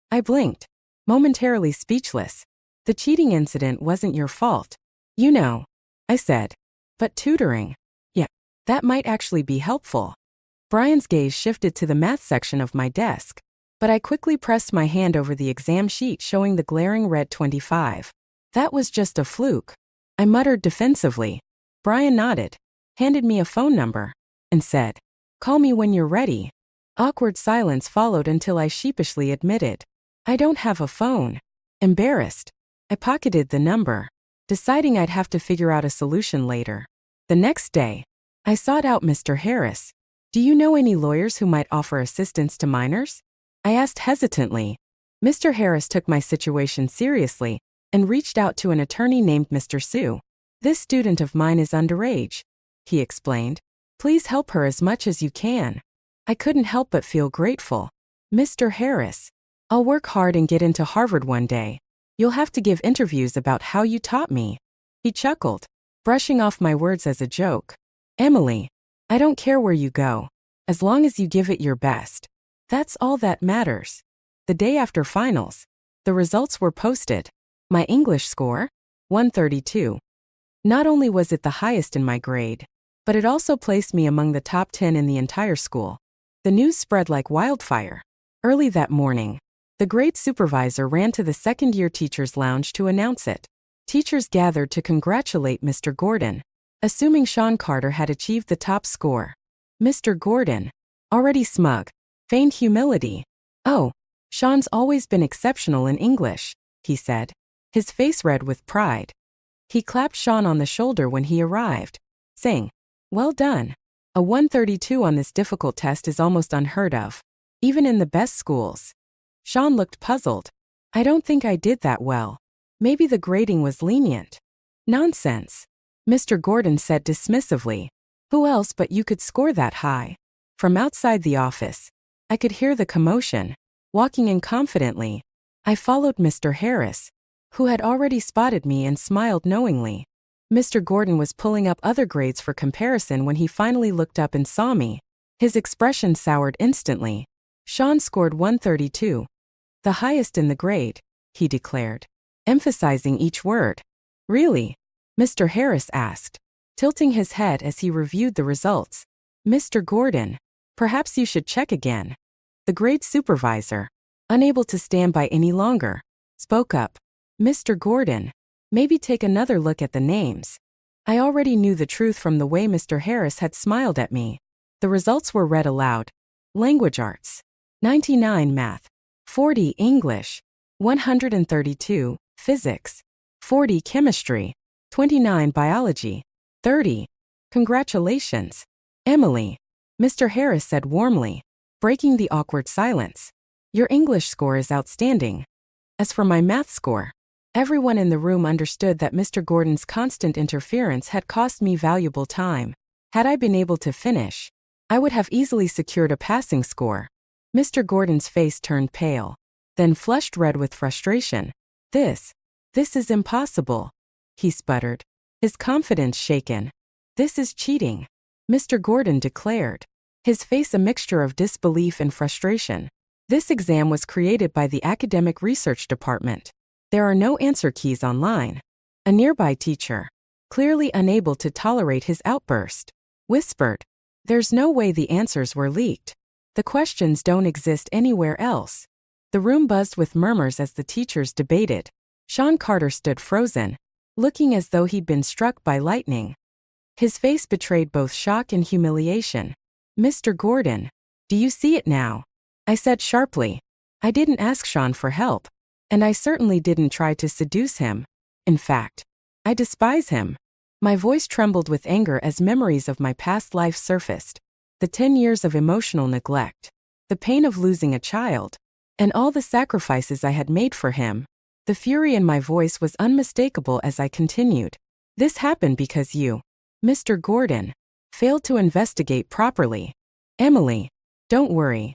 I blinked, momentarily speechless. The cheating incident wasn't your fault. You know, I said. But tutoring? Yeah, that might actually be helpful. Brian's gaze shifted to the math section of my desk, but I quickly pressed my hand over the exam sheet showing the glaring red 25. That was just a fluke, I muttered defensively. Brian nodded, handed me a phone number, and said, call me when you're ready. Awkward silence followed until I sheepishly admitted, I don't have a phone. Embarrassed, I pocketed the number, deciding I'd have to figure out a solution later. The next day, I sought out Mr. Harris. Do you know any lawyers who might offer assistance to minors? I asked hesitantly. Mr. Harris took my situation seriously and reached out to an attorney named Mr. Sue. This student of mine is underage, he explained. Please help her as much as you can. I couldn't help but feel grateful. Mr. Harris, I'll work hard and get into Harvard one day. You'll have to give interviews about how you taught me. He chuckled, brushing off my words as a joke. Emily, I don't care where you go, as long as you give it your best. That's all that matters. The day after finals, the results were posted. My English score? 132. Not only was it the highest in my grade, but it also placed me among the top 10 in the entire school. The news spread like wildfire. Early that morning, the grade supervisor ran to the second-year teachers' lounge to announce it. Teachers gathered to congratulate Mr. Gordon, assuming Sean Carter had achieved the top score. Mr. Gordon, already smug, feigned humility. Oh, Sean's always been exceptional in English, he said, his face red with pride. He clapped Sean on the shoulder when he arrived, saying, well done. A 132 on this difficult test is almost unheard of, even in the best schools. Sean looked puzzled. I don't think I did that well. Maybe the grading was lenient. Nonsense, Mr. Gordon said dismissively. Who else but you could score that high? From outside the office, I could hear the commotion. Walking in confidently, I followed Mr. Harris, who had already spotted me and smiled knowingly. Mr. Gordon was pulling up other grades for comparison when he finally looked up and saw me. His expression soured instantly. Sean scored 132. The highest in the grade, he declared, emphasizing each word. Really? Mr. Harris asked, tilting his head as he reviewed the results. Mr. Gordon, perhaps you should check again. The grade supervisor, unable to stand by any longer, spoke up. Mr. Gordon, maybe take another look at the names. I already knew the truth from the way Mr. Harris had smiled at me. The results were read aloud. Language arts, 99 math, 40 English, 132 physics, 40 chemistry, 29 biology, 30. Congratulations, Emily, Mr. Harris said warmly, breaking the awkward silence. Your English score is outstanding. As for my math score, everyone in the room understood that Mr. Gordon's constant interference had cost me valuable time. Had I been able to finish, I would have easily secured a passing score. Mr. Gordon's face turned pale, then flushed red with frustration. This is impossible, he sputtered, his confidence shaken. This is cheating, Mr. Gordon declared, his face a mixture of disbelief and frustration. This exam was created by the Academic Research Department. There are no answer keys online. A nearby teacher, clearly unable to tolerate his outburst, whispered, There's no way the answers were leaked. The questions don't exist anywhere else. The room buzzed with murmurs as the teachers debated. Sean Carter stood frozen, looking as though he'd been struck by lightning. His face betrayed both shock and humiliation. Mr. Gordon, do you see it now? I said sharply. I didn't ask Sean for help, and I certainly didn't try to seduce him. In fact, I despise him. My voice trembled with anger as memories of my past life surfaced. The 10 years of emotional neglect, the pain of losing a child, and all the sacrifices I had made for him. The fury in my voice was unmistakable as I continued. This happened because you, Mr. Gordon, failed to investigate properly. Emily, don't worry.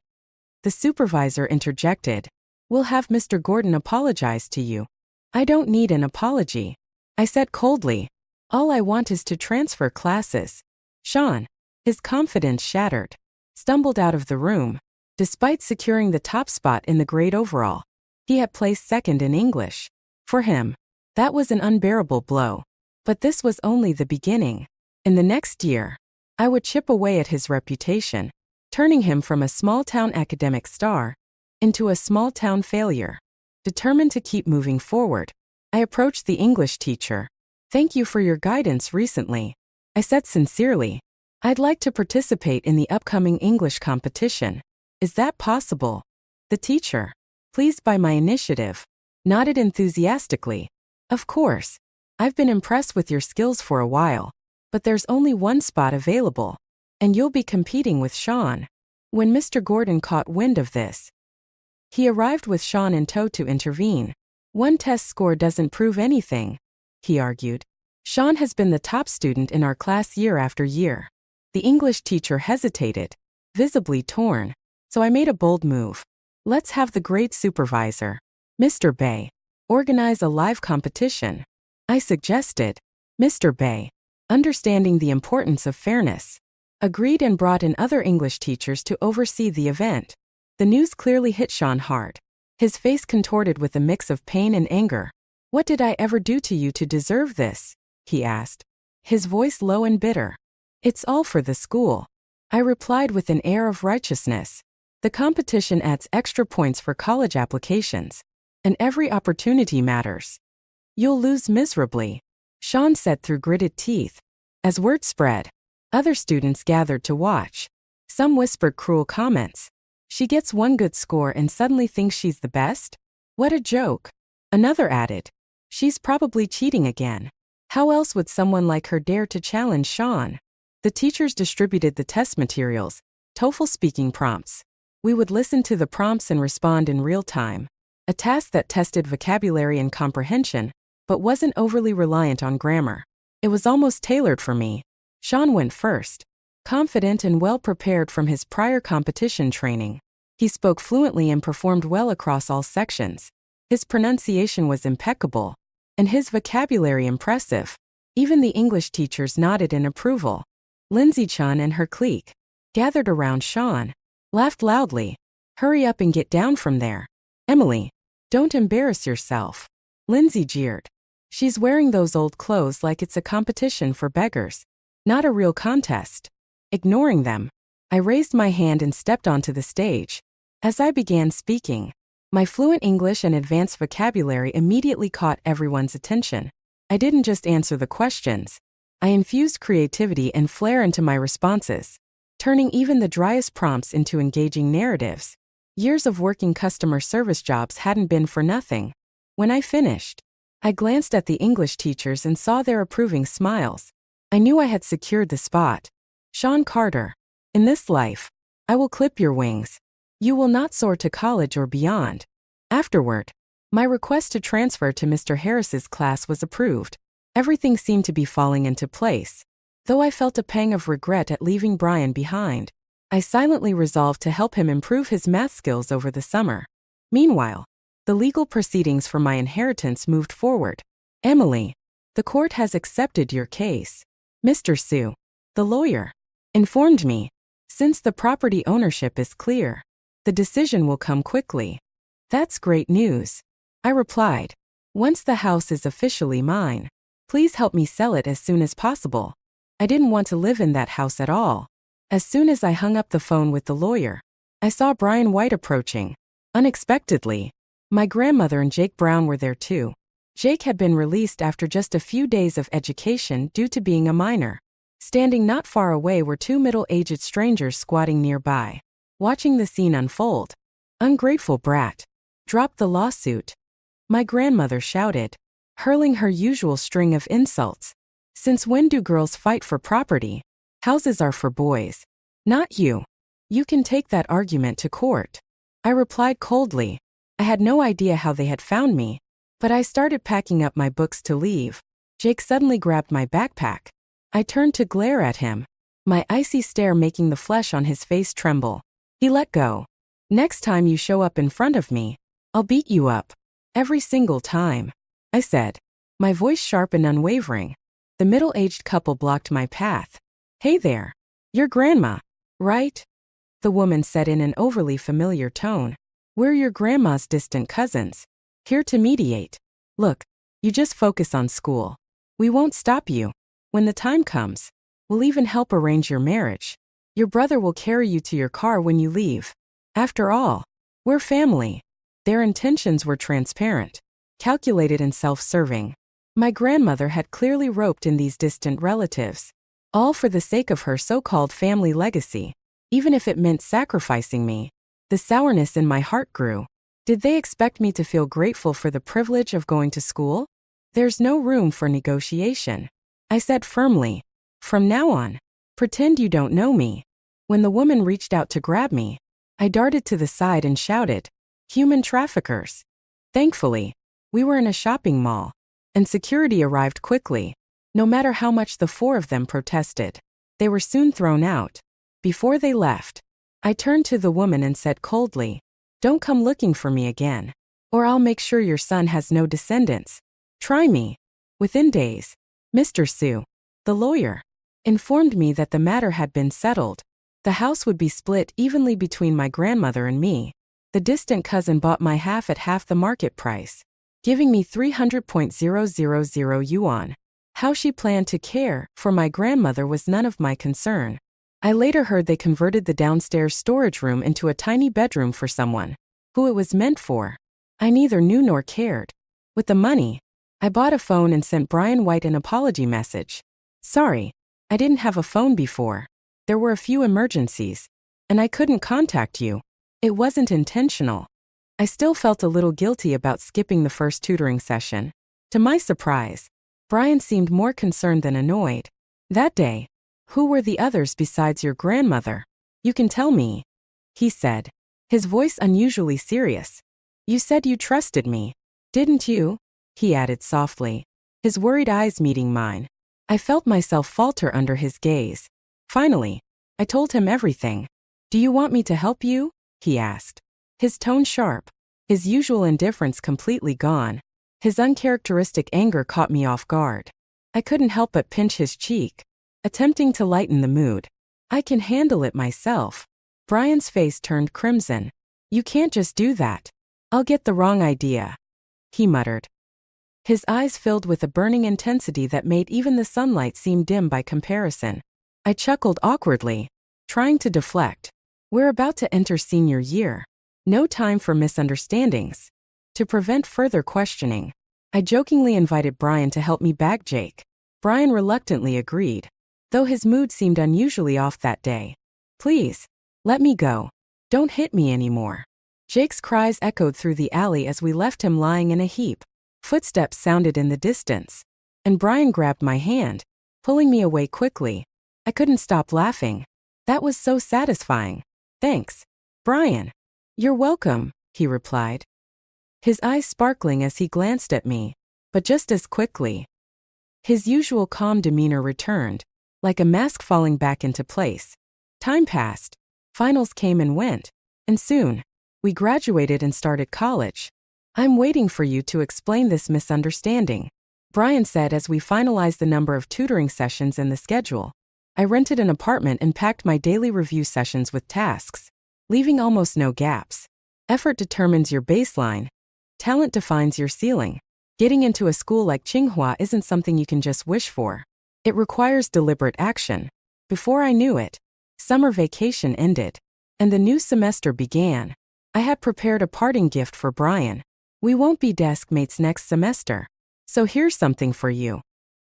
The supervisor interjected. We'll have Mr. Gordon apologize to you. I don't need an apology, I said coldly. All I want is to transfer classes. Sean, his confidence shattered, stumbled out of the room. Despite securing the top spot in the grade overall, he had placed second in English. For him, that was an unbearable blow. But this was only the beginning. In the next year, I would chip away at his reputation, turning him from a small-town academic star into a small-town failure. Determined to keep moving forward, I approached the English teacher. Thank you for your guidance recently, I said sincerely. I'd like to participate in the upcoming English competition. Is that possible? The teacher, pleased by my initiative, nodded enthusiastically. Of course. I've been impressed with your skills for a while, but there's only one spot available, and you'll be competing with Sean. When Mr. Gordon caught wind of this, he arrived with Sean in tow to intervene. One test score doesn't prove anything, he argued. Sean has been the top student in our class year after year. The English teacher hesitated, visibly torn, so I made a bold move. Let's have the grade supervisor, Mr. Bay, organize a live competition, I suggested. Mr. Bay, understanding the importance of fairness, agreed and brought in other English teachers to oversee the event. The news clearly hit Sean hard. His face contorted with a mix of pain and anger. What did I ever do to you to deserve this? He asked, his voice low and bitter. It's all for the school, I replied with an air of righteousness. The competition adds extra points for college applications, and every opportunity matters. You'll lose miserably, Sean said through gritted teeth. As word spread, other students gathered to watch. Some whispered cruel comments. She gets one good score and suddenly thinks she's the best? What a joke. Another added, she's probably cheating again. How else would someone like her dare to challenge Sean? The teachers distributed the test materials, TOEFL speaking prompts. We would listen to the prompts and respond in real time. A task that tested vocabulary and comprehension, but wasn't overly reliant on grammar. It was almost tailored for me. Sean went first, confident and well prepared from his prior competition training. He spoke fluently and performed well across all sections. His pronunciation was impeccable, and his vocabulary impressive. Even the English teachers nodded in approval. Lindsay-chan and her clique, gathered around Sean, laughed loudly. "Hurry up and get down from there. Emily, don't embarrass yourself," Lindsay jeered. "She's wearing those old clothes like it's a competition for beggars, not a real contest." Ignoring them, I raised my hand and stepped onto the stage. As I began speaking, my fluent English and advanced vocabulary immediately caught everyone's attention. I didn't just answer the questions. I infused creativity and flair into my responses, turning even the driest prompts into engaging narratives. Years of working customer service jobs hadn't been for nothing. When I finished, I glanced at the English teachers and saw their approving smiles. I knew I had secured the spot. "Sean Carter, in this life, I will clip your wings. You will not soar to college or beyond." Afterward, my request to transfer to Mr. Harris's class was approved. Everything seemed to be falling into place. Though I felt a pang of regret at leaving Brian behind, I silently resolved to help him improve his math skills over the summer. Meanwhile, the legal proceedings for my inheritance moved forward. "Emily, the court has accepted your case," Mr. Sue, the lawyer, informed me. "Since the property ownership is clear, the decision will come quickly." "That's great news," I replied. "Once the house is officially mine, please help me sell it as soon as possible. I didn't want to live in that house at all." As soon as I hung up the phone with the lawyer, I saw Brian White approaching. Unexpectedly, my grandmother and Jake Brown were there too. Jake had been released after just a few days of education due to being a minor. Standing not far away were two middle-aged strangers squatting nearby, watching the scene unfold. "Ungrateful brat. Drop the lawsuit," my grandmother shouted, hurling her usual string of insults. "Since when do girls fight for property? Houses are for boys, not you. You can take that argument to court." I replied coldly. I had no idea how they had found me, but I started packing up my books to leave. Jake suddenly grabbed my backpack. I turned to glare at him, my icy stare making the flesh on his face tremble. He let go. "Next time you show up in front of me, I'll beat you up. Every single time," I said, my voice sharp and unwavering. The middle-aged couple blocked my path. "Hey there. You're grandma, right?" the woman said in an overly familiar tone. "We're your grandma's distant cousins, here to mediate. Look, you just focus on school. We won't stop you. When the time comes, we'll even help arrange your marriage. Your brother will carry you to your car when you leave. After all, we're family." Their intentions were transparent, calculated and self-serving. My grandmother had clearly roped in these distant relatives, all for the sake of her so-called family legacy, even if it meant sacrificing me. The sourness in my heart grew. Did they expect me to feel grateful for the privilege of going to school? "There's no room for negotiation," I said firmly. "From now on, pretend you don't know me." When the woman reached out to grab me, I darted to the side and shouted, "Human traffickers." Thankfully, we were in a shopping mall, and security arrived quickly. No matter how much the four of them protested, they were soon thrown out. Before they left, I turned to the woman and said coldly, "Don't come looking for me again, or I'll make sure your son has no descendants. Try me." Within days, Mr. Sue, the lawyer, informed me that the matter had been settled. The house would be split evenly between my grandmother and me. The distant cousin bought my half at half the market price, giving me 300,000 yuan. How she planned to care for my grandmother was none of my concern. I later heard they converted the downstairs storage room into a tiny bedroom for someone who it was meant for. I neither knew nor cared. With the money, I bought a phone and sent Brian White an apology message. "Sorry, I didn't have a phone before. There were a few emergencies, and I couldn't contact you. It wasn't intentional." I still felt a little guilty about skipping the first tutoring session. To my surprise, Brian seemed more concerned than annoyed. That day, "Who were the others besides your grandmother? You can tell me," he said, his voice unusually serious. "You said you trusted me, didn't you?" he added softly, his worried eyes meeting mine. I felt myself falter under his gaze. Finally, I told him everything. "Do you want me to help you?" he asked, his tone sharp. his usual indifference completely gone. His uncharacteristic anger caught me off guard. I couldn't help but pinch his cheek, attempting to lighten the mood. I can handle it myself. Brian's face turned crimson. You can't just do that. I'll get the wrong idea, he muttered. His eyes filled with a burning intensity that made even the sunlight seem dim by comparison. I chuckled awkwardly, trying to deflect. We're about to enter senior year. No time for misunderstandings. To prevent further questioning, I jokingly invited Brian to help me bag Jake. Brian reluctantly agreed, though his mood seemed unusually off that day. Please, let me go. Don't hit me anymore. Jake's cries echoed through the alley as we left him lying in a heap. Footsteps sounded in the distance, and Brian grabbed my hand, pulling me away quickly. I couldn't stop laughing. That was so satisfying. Thanks, Brian. You're welcome, he replied, his eyes sparkling as he glanced at me, but just as quickly, his usual calm demeanor returned, like a mask falling back into place. Time passed. Finals came and went, and soon, we graduated and started college. I'm waiting for you to explain this misunderstanding, Brian said as we finalized the number of tutoring sessions in the schedule. I rented an apartment and packed my daily review sessions with tasks, leaving almost no gaps. Effort determines your baseline. Talent defines your ceiling. Getting into a school like Tsinghua isn't something you can just wish for. It requires deliberate action. Before I knew it, summer vacation ended, and the new semester began. I had prepared a parting gift for Brian. We won't be desk mates next semester, so here's something for you,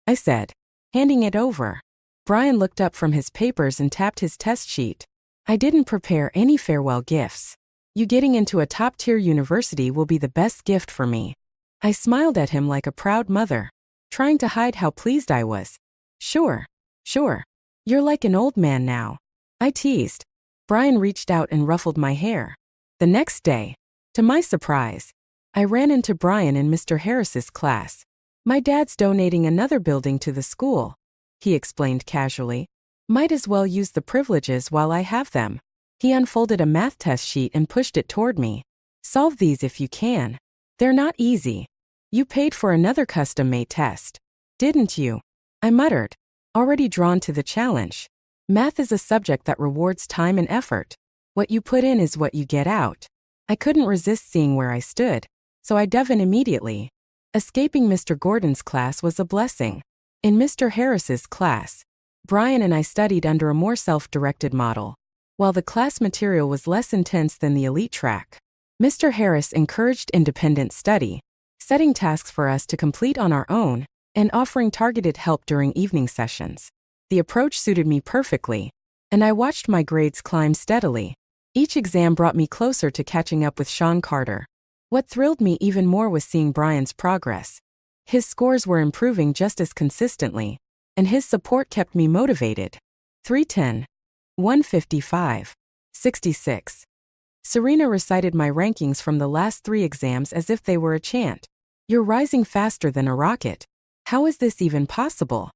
I said, handing it over. Brian looked up from his papers and tapped his test sheet. I didn't prepare any farewell gifts. You getting into a top-tier university will be the best gift for me. I smiled at him like a proud mother, trying to hide how pleased I was. Sure. You're like an old man now, I teased. Brian reached out and ruffled my hair. The next day, to my surprise, I ran into Brian in Mr. Harris's class. My dad's donating another building to the school, he explained casually. Might as well use the privileges while I have them. He unfolded a math test sheet and pushed it toward me. Solve these if you can. They're not easy. You paid for another custom-made test, didn't you? I muttered, already drawn to the challenge. Math is a subject that rewards time and effort. What you put in is what you get out. I couldn't resist seeing where I stood, so I dove in immediately. Escaping Mr. Gordon's class was a blessing. In Mr. Harris's class, Brian and I studied under a more self-directed model, while the class material was less intense than the elite track. Mr. Harris encouraged independent study, setting tasks for us to complete on our own, and offering targeted help during evening sessions. The approach suited me perfectly, and I watched my grades climb steadily. Each exam brought me closer to catching up with Sean Carter. What thrilled me even more was seeing Brian's progress. His scores were improving just as consistently, and his support kept me motivated. 310. 155. 66. Serena recited my rankings from the last 3 exams as if they were a chant. You're rising faster than a rocket. How is this even possible?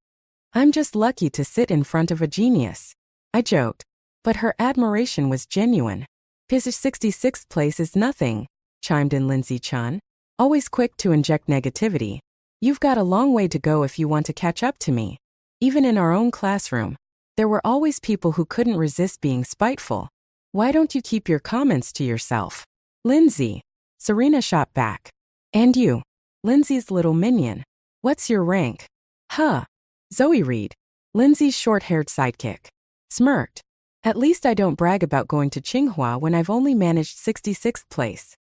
I'm just lucky to sit in front of a genius, I joked, but her admiration was genuine. His 66th place is nothing, chimed in Lindsay Chun, always quick to inject negativity. You've got a long way to go if you want to catch up to me. Even in our own classroom, there were always people who couldn't resist being spiteful. Why don't you keep your comments to yourself? Lindsay, Serena shot back. And you, Lindsay's little minion. What's your rank? Huh. Zoe Reed, Lindsay's short-haired sidekick, smirked. At least I don't brag about going to Tsinghua when I've only managed 66th place.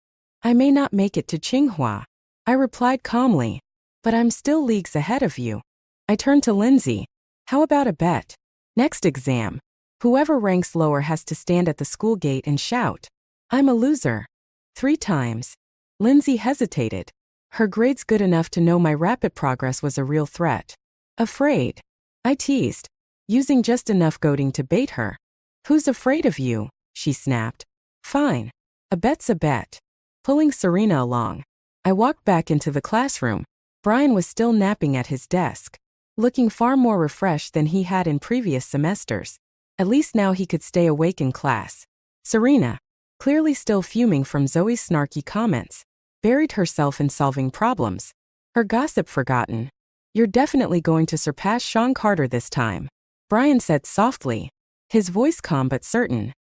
I may not make it to Tsinghua, I replied calmly, but I'm still leagues ahead of you. I turned to Lindsay. How about a bet? Next exam, whoever ranks lower has to stand at the school gate and shout, I'm a loser. 3 times. Lindsay hesitated. Her grades good enough to know my rapid progress was a real threat. Afraid? I teased, using just enough goading to bait her. Who's afraid of you? She snapped. Fine. A bet's a bet. Pulling Serena along, I walked back into the classroom. Brian was still napping at his desk, looking far more refreshed than he had in previous semesters. At least now he could stay awake in class. Serena, clearly still fuming from Zoe's snarky comments, buried herself in solving problems. Her gossip forgotten. "You're definitely going to surpass Sean Carter this time," Brian said softly, his voice calm but certain.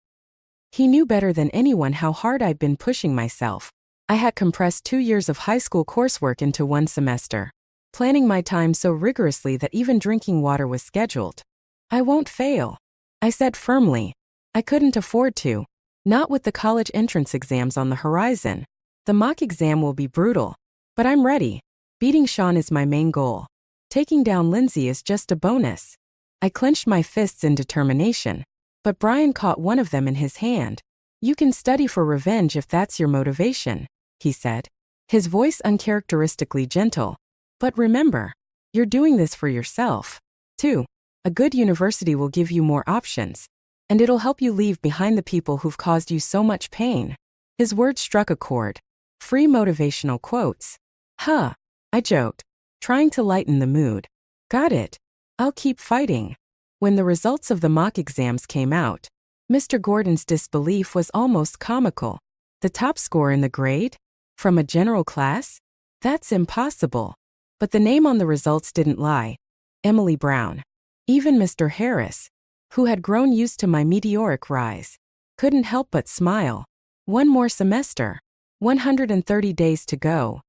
He knew better than anyone how hard I'd been pushing myself. I had compressed 2 years of high school coursework into 1 semester, planning my time so rigorously that even drinking water was scheduled. "I won't fail," I said firmly. I couldn't afford to. Not with the college entrance exams on the horizon. The mock exam will be brutal, but I'm ready. Beating Sean is my main goal. Taking down Lindsay is just a bonus. I clenched my fists in determination, but Brian caught one of them in his hand. "You can study for revenge if that's your motivation," he said, his voice uncharacteristically gentle. "But remember, you're doing this for yourself, too. A good university will give you more options, and it'll help you leave behind the people who've caused you so much pain." His words struck a chord. Free motivational quotes. "Huh," I joked, trying to lighten the mood. "Got it. I'll keep fighting." When the results of the mock exams came out, Mr. Gordon's disbelief was almost comical. "The top score in the grade? From a general class? That's impossible." But the name on the results didn't lie. Emily Brown. Even Mr. Harris, who had grown used to my meteoric rise, couldn't help but smile. "One more semester. 130 days to go,"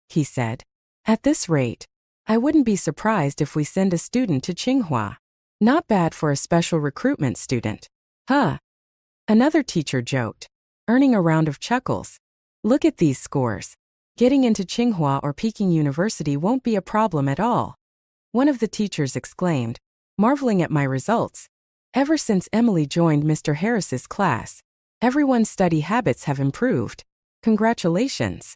he said. "At this rate, I wouldn't be surprised if we send a student to Tsinghua. Not bad for a special recruitment student." "Huh," another teacher joked, earning a round of chuckles. "Look at these scores. Getting into Tsinghua or Peking University won't be a problem at all," one of the teachers exclaimed, marveling at my results. "Ever since Emily joined Mr. Harris's class, everyone's study habits have improved. Congratulations."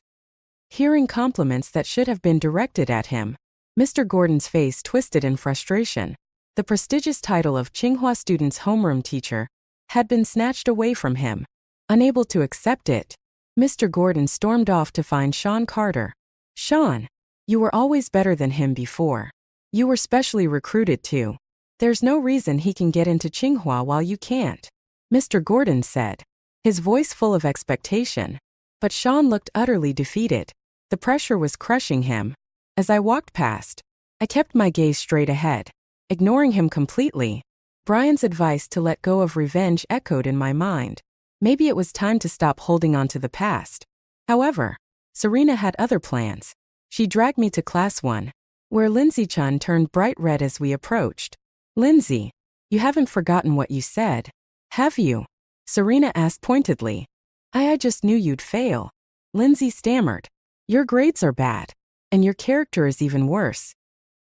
Hearing compliments that should have been directed at him, Mr. Gordon's face twisted in frustration. The prestigious title of Tsinghua student's homeroom teacher had been snatched away from him. Unable to accept it, Mr. Gordon stormed off to find Sean Carter. "Sean, you were always better than him before. You were specially recruited too. There's no reason he can get into Tsinghua while you can't," Mr. Gordon said, his voice full of expectation. But Sean looked utterly defeated. The pressure was crushing him. As I walked past, I kept my gaze straight ahead, ignoring him completely. Brian's advice to let go of revenge echoed in my mind. Maybe it was time to stop holding on to the past. However, Serena had other plans. She dragged me to Class 1, where Lindsay-chan turned bright red as we approached. "Lindsay, you haven't forgotten what you said, have you?" Serena asked pointedly. I just knew you'd fail," Lindsay stammered. "Your grades are bad, and your character is even worse."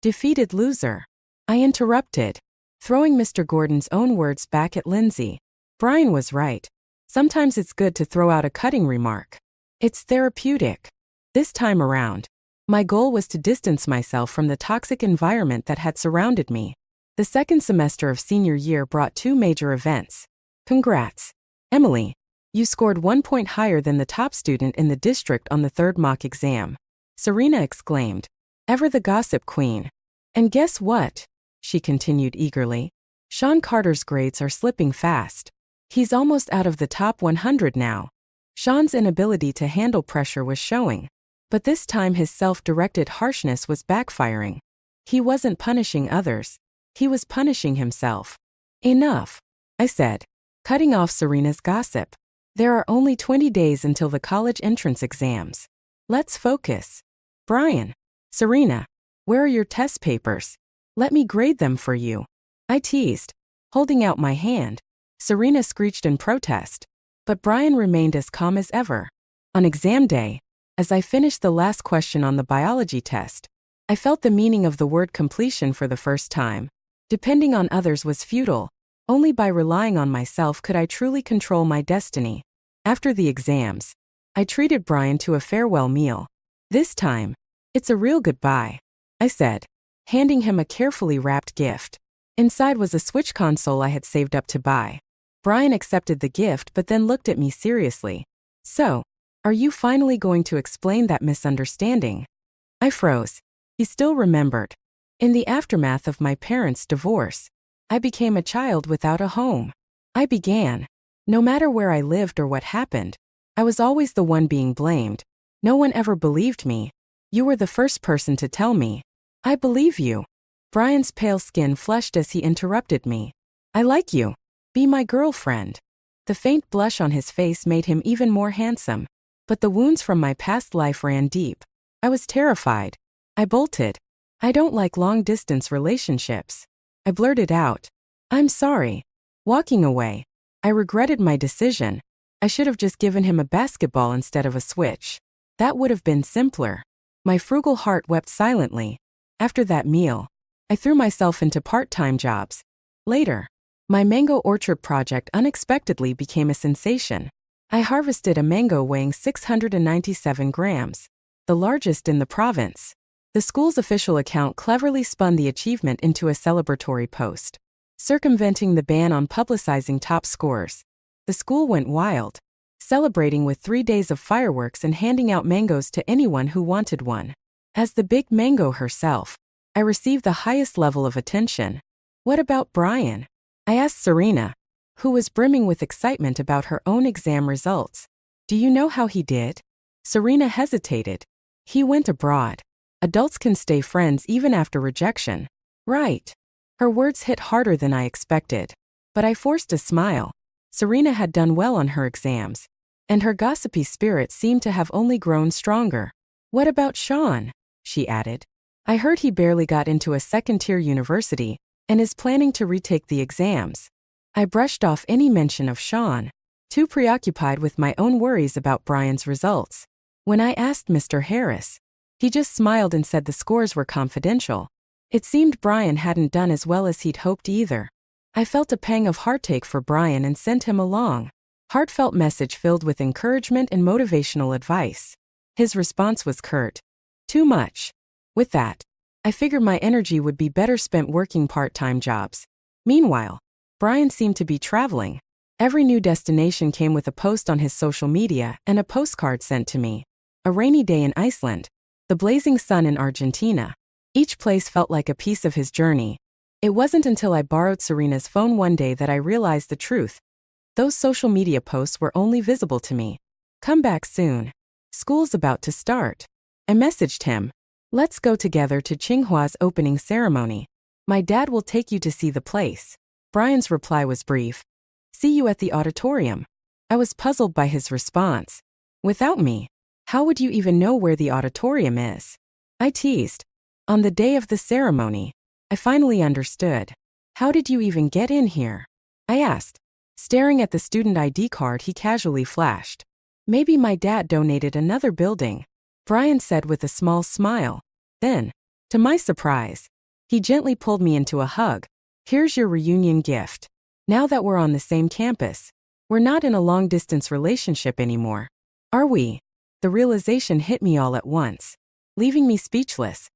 "Defeated loser," I interrupted, throwing Mr. Gordon's own words back at Lindsay. Brian was right. Sometimes it's good to throw out a cutting remark. It's therapeutic. This time around, my goal was to distance myself from the toxic environment that had surrounded me. The second semester of senior year brought 2 major events. "Congrats, Emily. You scored 1 point higher than the top student in the district on the 3rd mock exam," Serena exclaimed, ever the gossip queen. "And guess what?" she continued eagerly. "Sean Carter's grades are slipping fast. He's almost out of the top 100 now." Sean's inability to handle pressure was showing, but this time his self-directed harshness was backfiring. He wasn't punishing others. He was punishing himself. "Enough," I said, cutting off Serena's gossip. "There are only 20 days until the college entrance exams. Let's focus." "Brian, Serena, where are your test papers? Let me grade them for you," I teased, holding out my hand. Serena screeched in protest, but Brian remained as calm as ever. On exam day, as I finished the last question on the biology test, I felt the meaning of the word completion for the first time. Depending on others was futile. Only by relying on myself could I truly control my destiny. After the exams, I treated Brian to a farewell meal. "This time, it's a real goodbye," I said, handing him a carefully wrapped gift. Inside was a Switch console I had saved up to buy. Brian accepted the gift but then looked at me seriously. "So, are you finally going to explain that misunderstanding?" I froze. He still remembered. In the aftermath of my parents' divorce, I became a child without a home. I began. No matter where I lived or what happened, I was always the one being blamed. No one ever believed me. You were the first person to tell me. I believe you. Brian's pale skin flushed as he interrupted me. I like you. Be my girlfriend. The faint blush on his face made him even more handsome. But the wounds from my past life ran deep. I was terrified. I bolted. I don't like long-distance relationships. I blurted out. I'm sorry. Walking away. I regretted my decision. I should have just given him a basketball instead of a Switch. That would have been simpler. My frugal heart wept silently. After that meal, I threw myself into part-time jobs. Later, my mango orchard project unexpectedly became a sensation. I harvested a mango weighing 697 grams, the largest in the province. The school's official account cleverly spun the achievement into a celebratory post, circumventing the ban on publicizing top scores. The school went wild, celebrating with 3 days of fireworks and handing out mangoes to anyone who wanted one. As the big mango herself, I received the highest level of attention. What about Brian? I asked Serena, who was brimming with excitement about her own exam results. Do you know how he did? Serena hesitated. He went abroad. Adults can stay friends even after rejection. Right. Her words hit harder than I expected. But I forced a smile. Serena had done well on her exams, and her gossipy spirit seemed to have only grown stronger. What about Sean? She added. I heard he barely got into a second-tier university and is planning to retake the exams. I brushed off any mention of Sean, too preoccupied with my own worries about Brian's results. When I asked Mr. Harris, he just smiled and said the scores were confidential. It seemed Brian hadn't done as well as he'd hoped either. I felt a pang of heartache for Brian and sent him a long, heartfelt message filled with encouragement and motivational advice. His response was curt. Too much. With that, I figured my energy would be better spent working part-time jobs. Meanwhile, Brian seemed to be traveling. Every new destination came with a post on his social media and a postcard sent to me. A rainy day in Iceland, the blazing sun in Argentina. Each place felt like a piece of his journey. It wasn't until I borrowed Serena's phone one day that I realized the truth. Those social media posts were only visible to me. Come back soon. School's about to start. I messaged him. Let's go together to Tsinghua's opening ceremony. My dad will take you to see the place. Brian's reply was brief. See you at the auditorium. I was puzzled by his response. Without me, how would you even know where the auditorium is? I teased. On the day of the ceremony, I finally understood. How did you even get in here? I asked. Staring at the student ID card he casually flashed. Maybe my dad donated another building, Brian said with a small smile. Then, to my surprise, he gently pulled me into a hug. Here's your reunion gift. Now that we're on the same campus, we're not in a long-distance relationship anymore. Are we? The realization hit me all at once, leaving me speechless.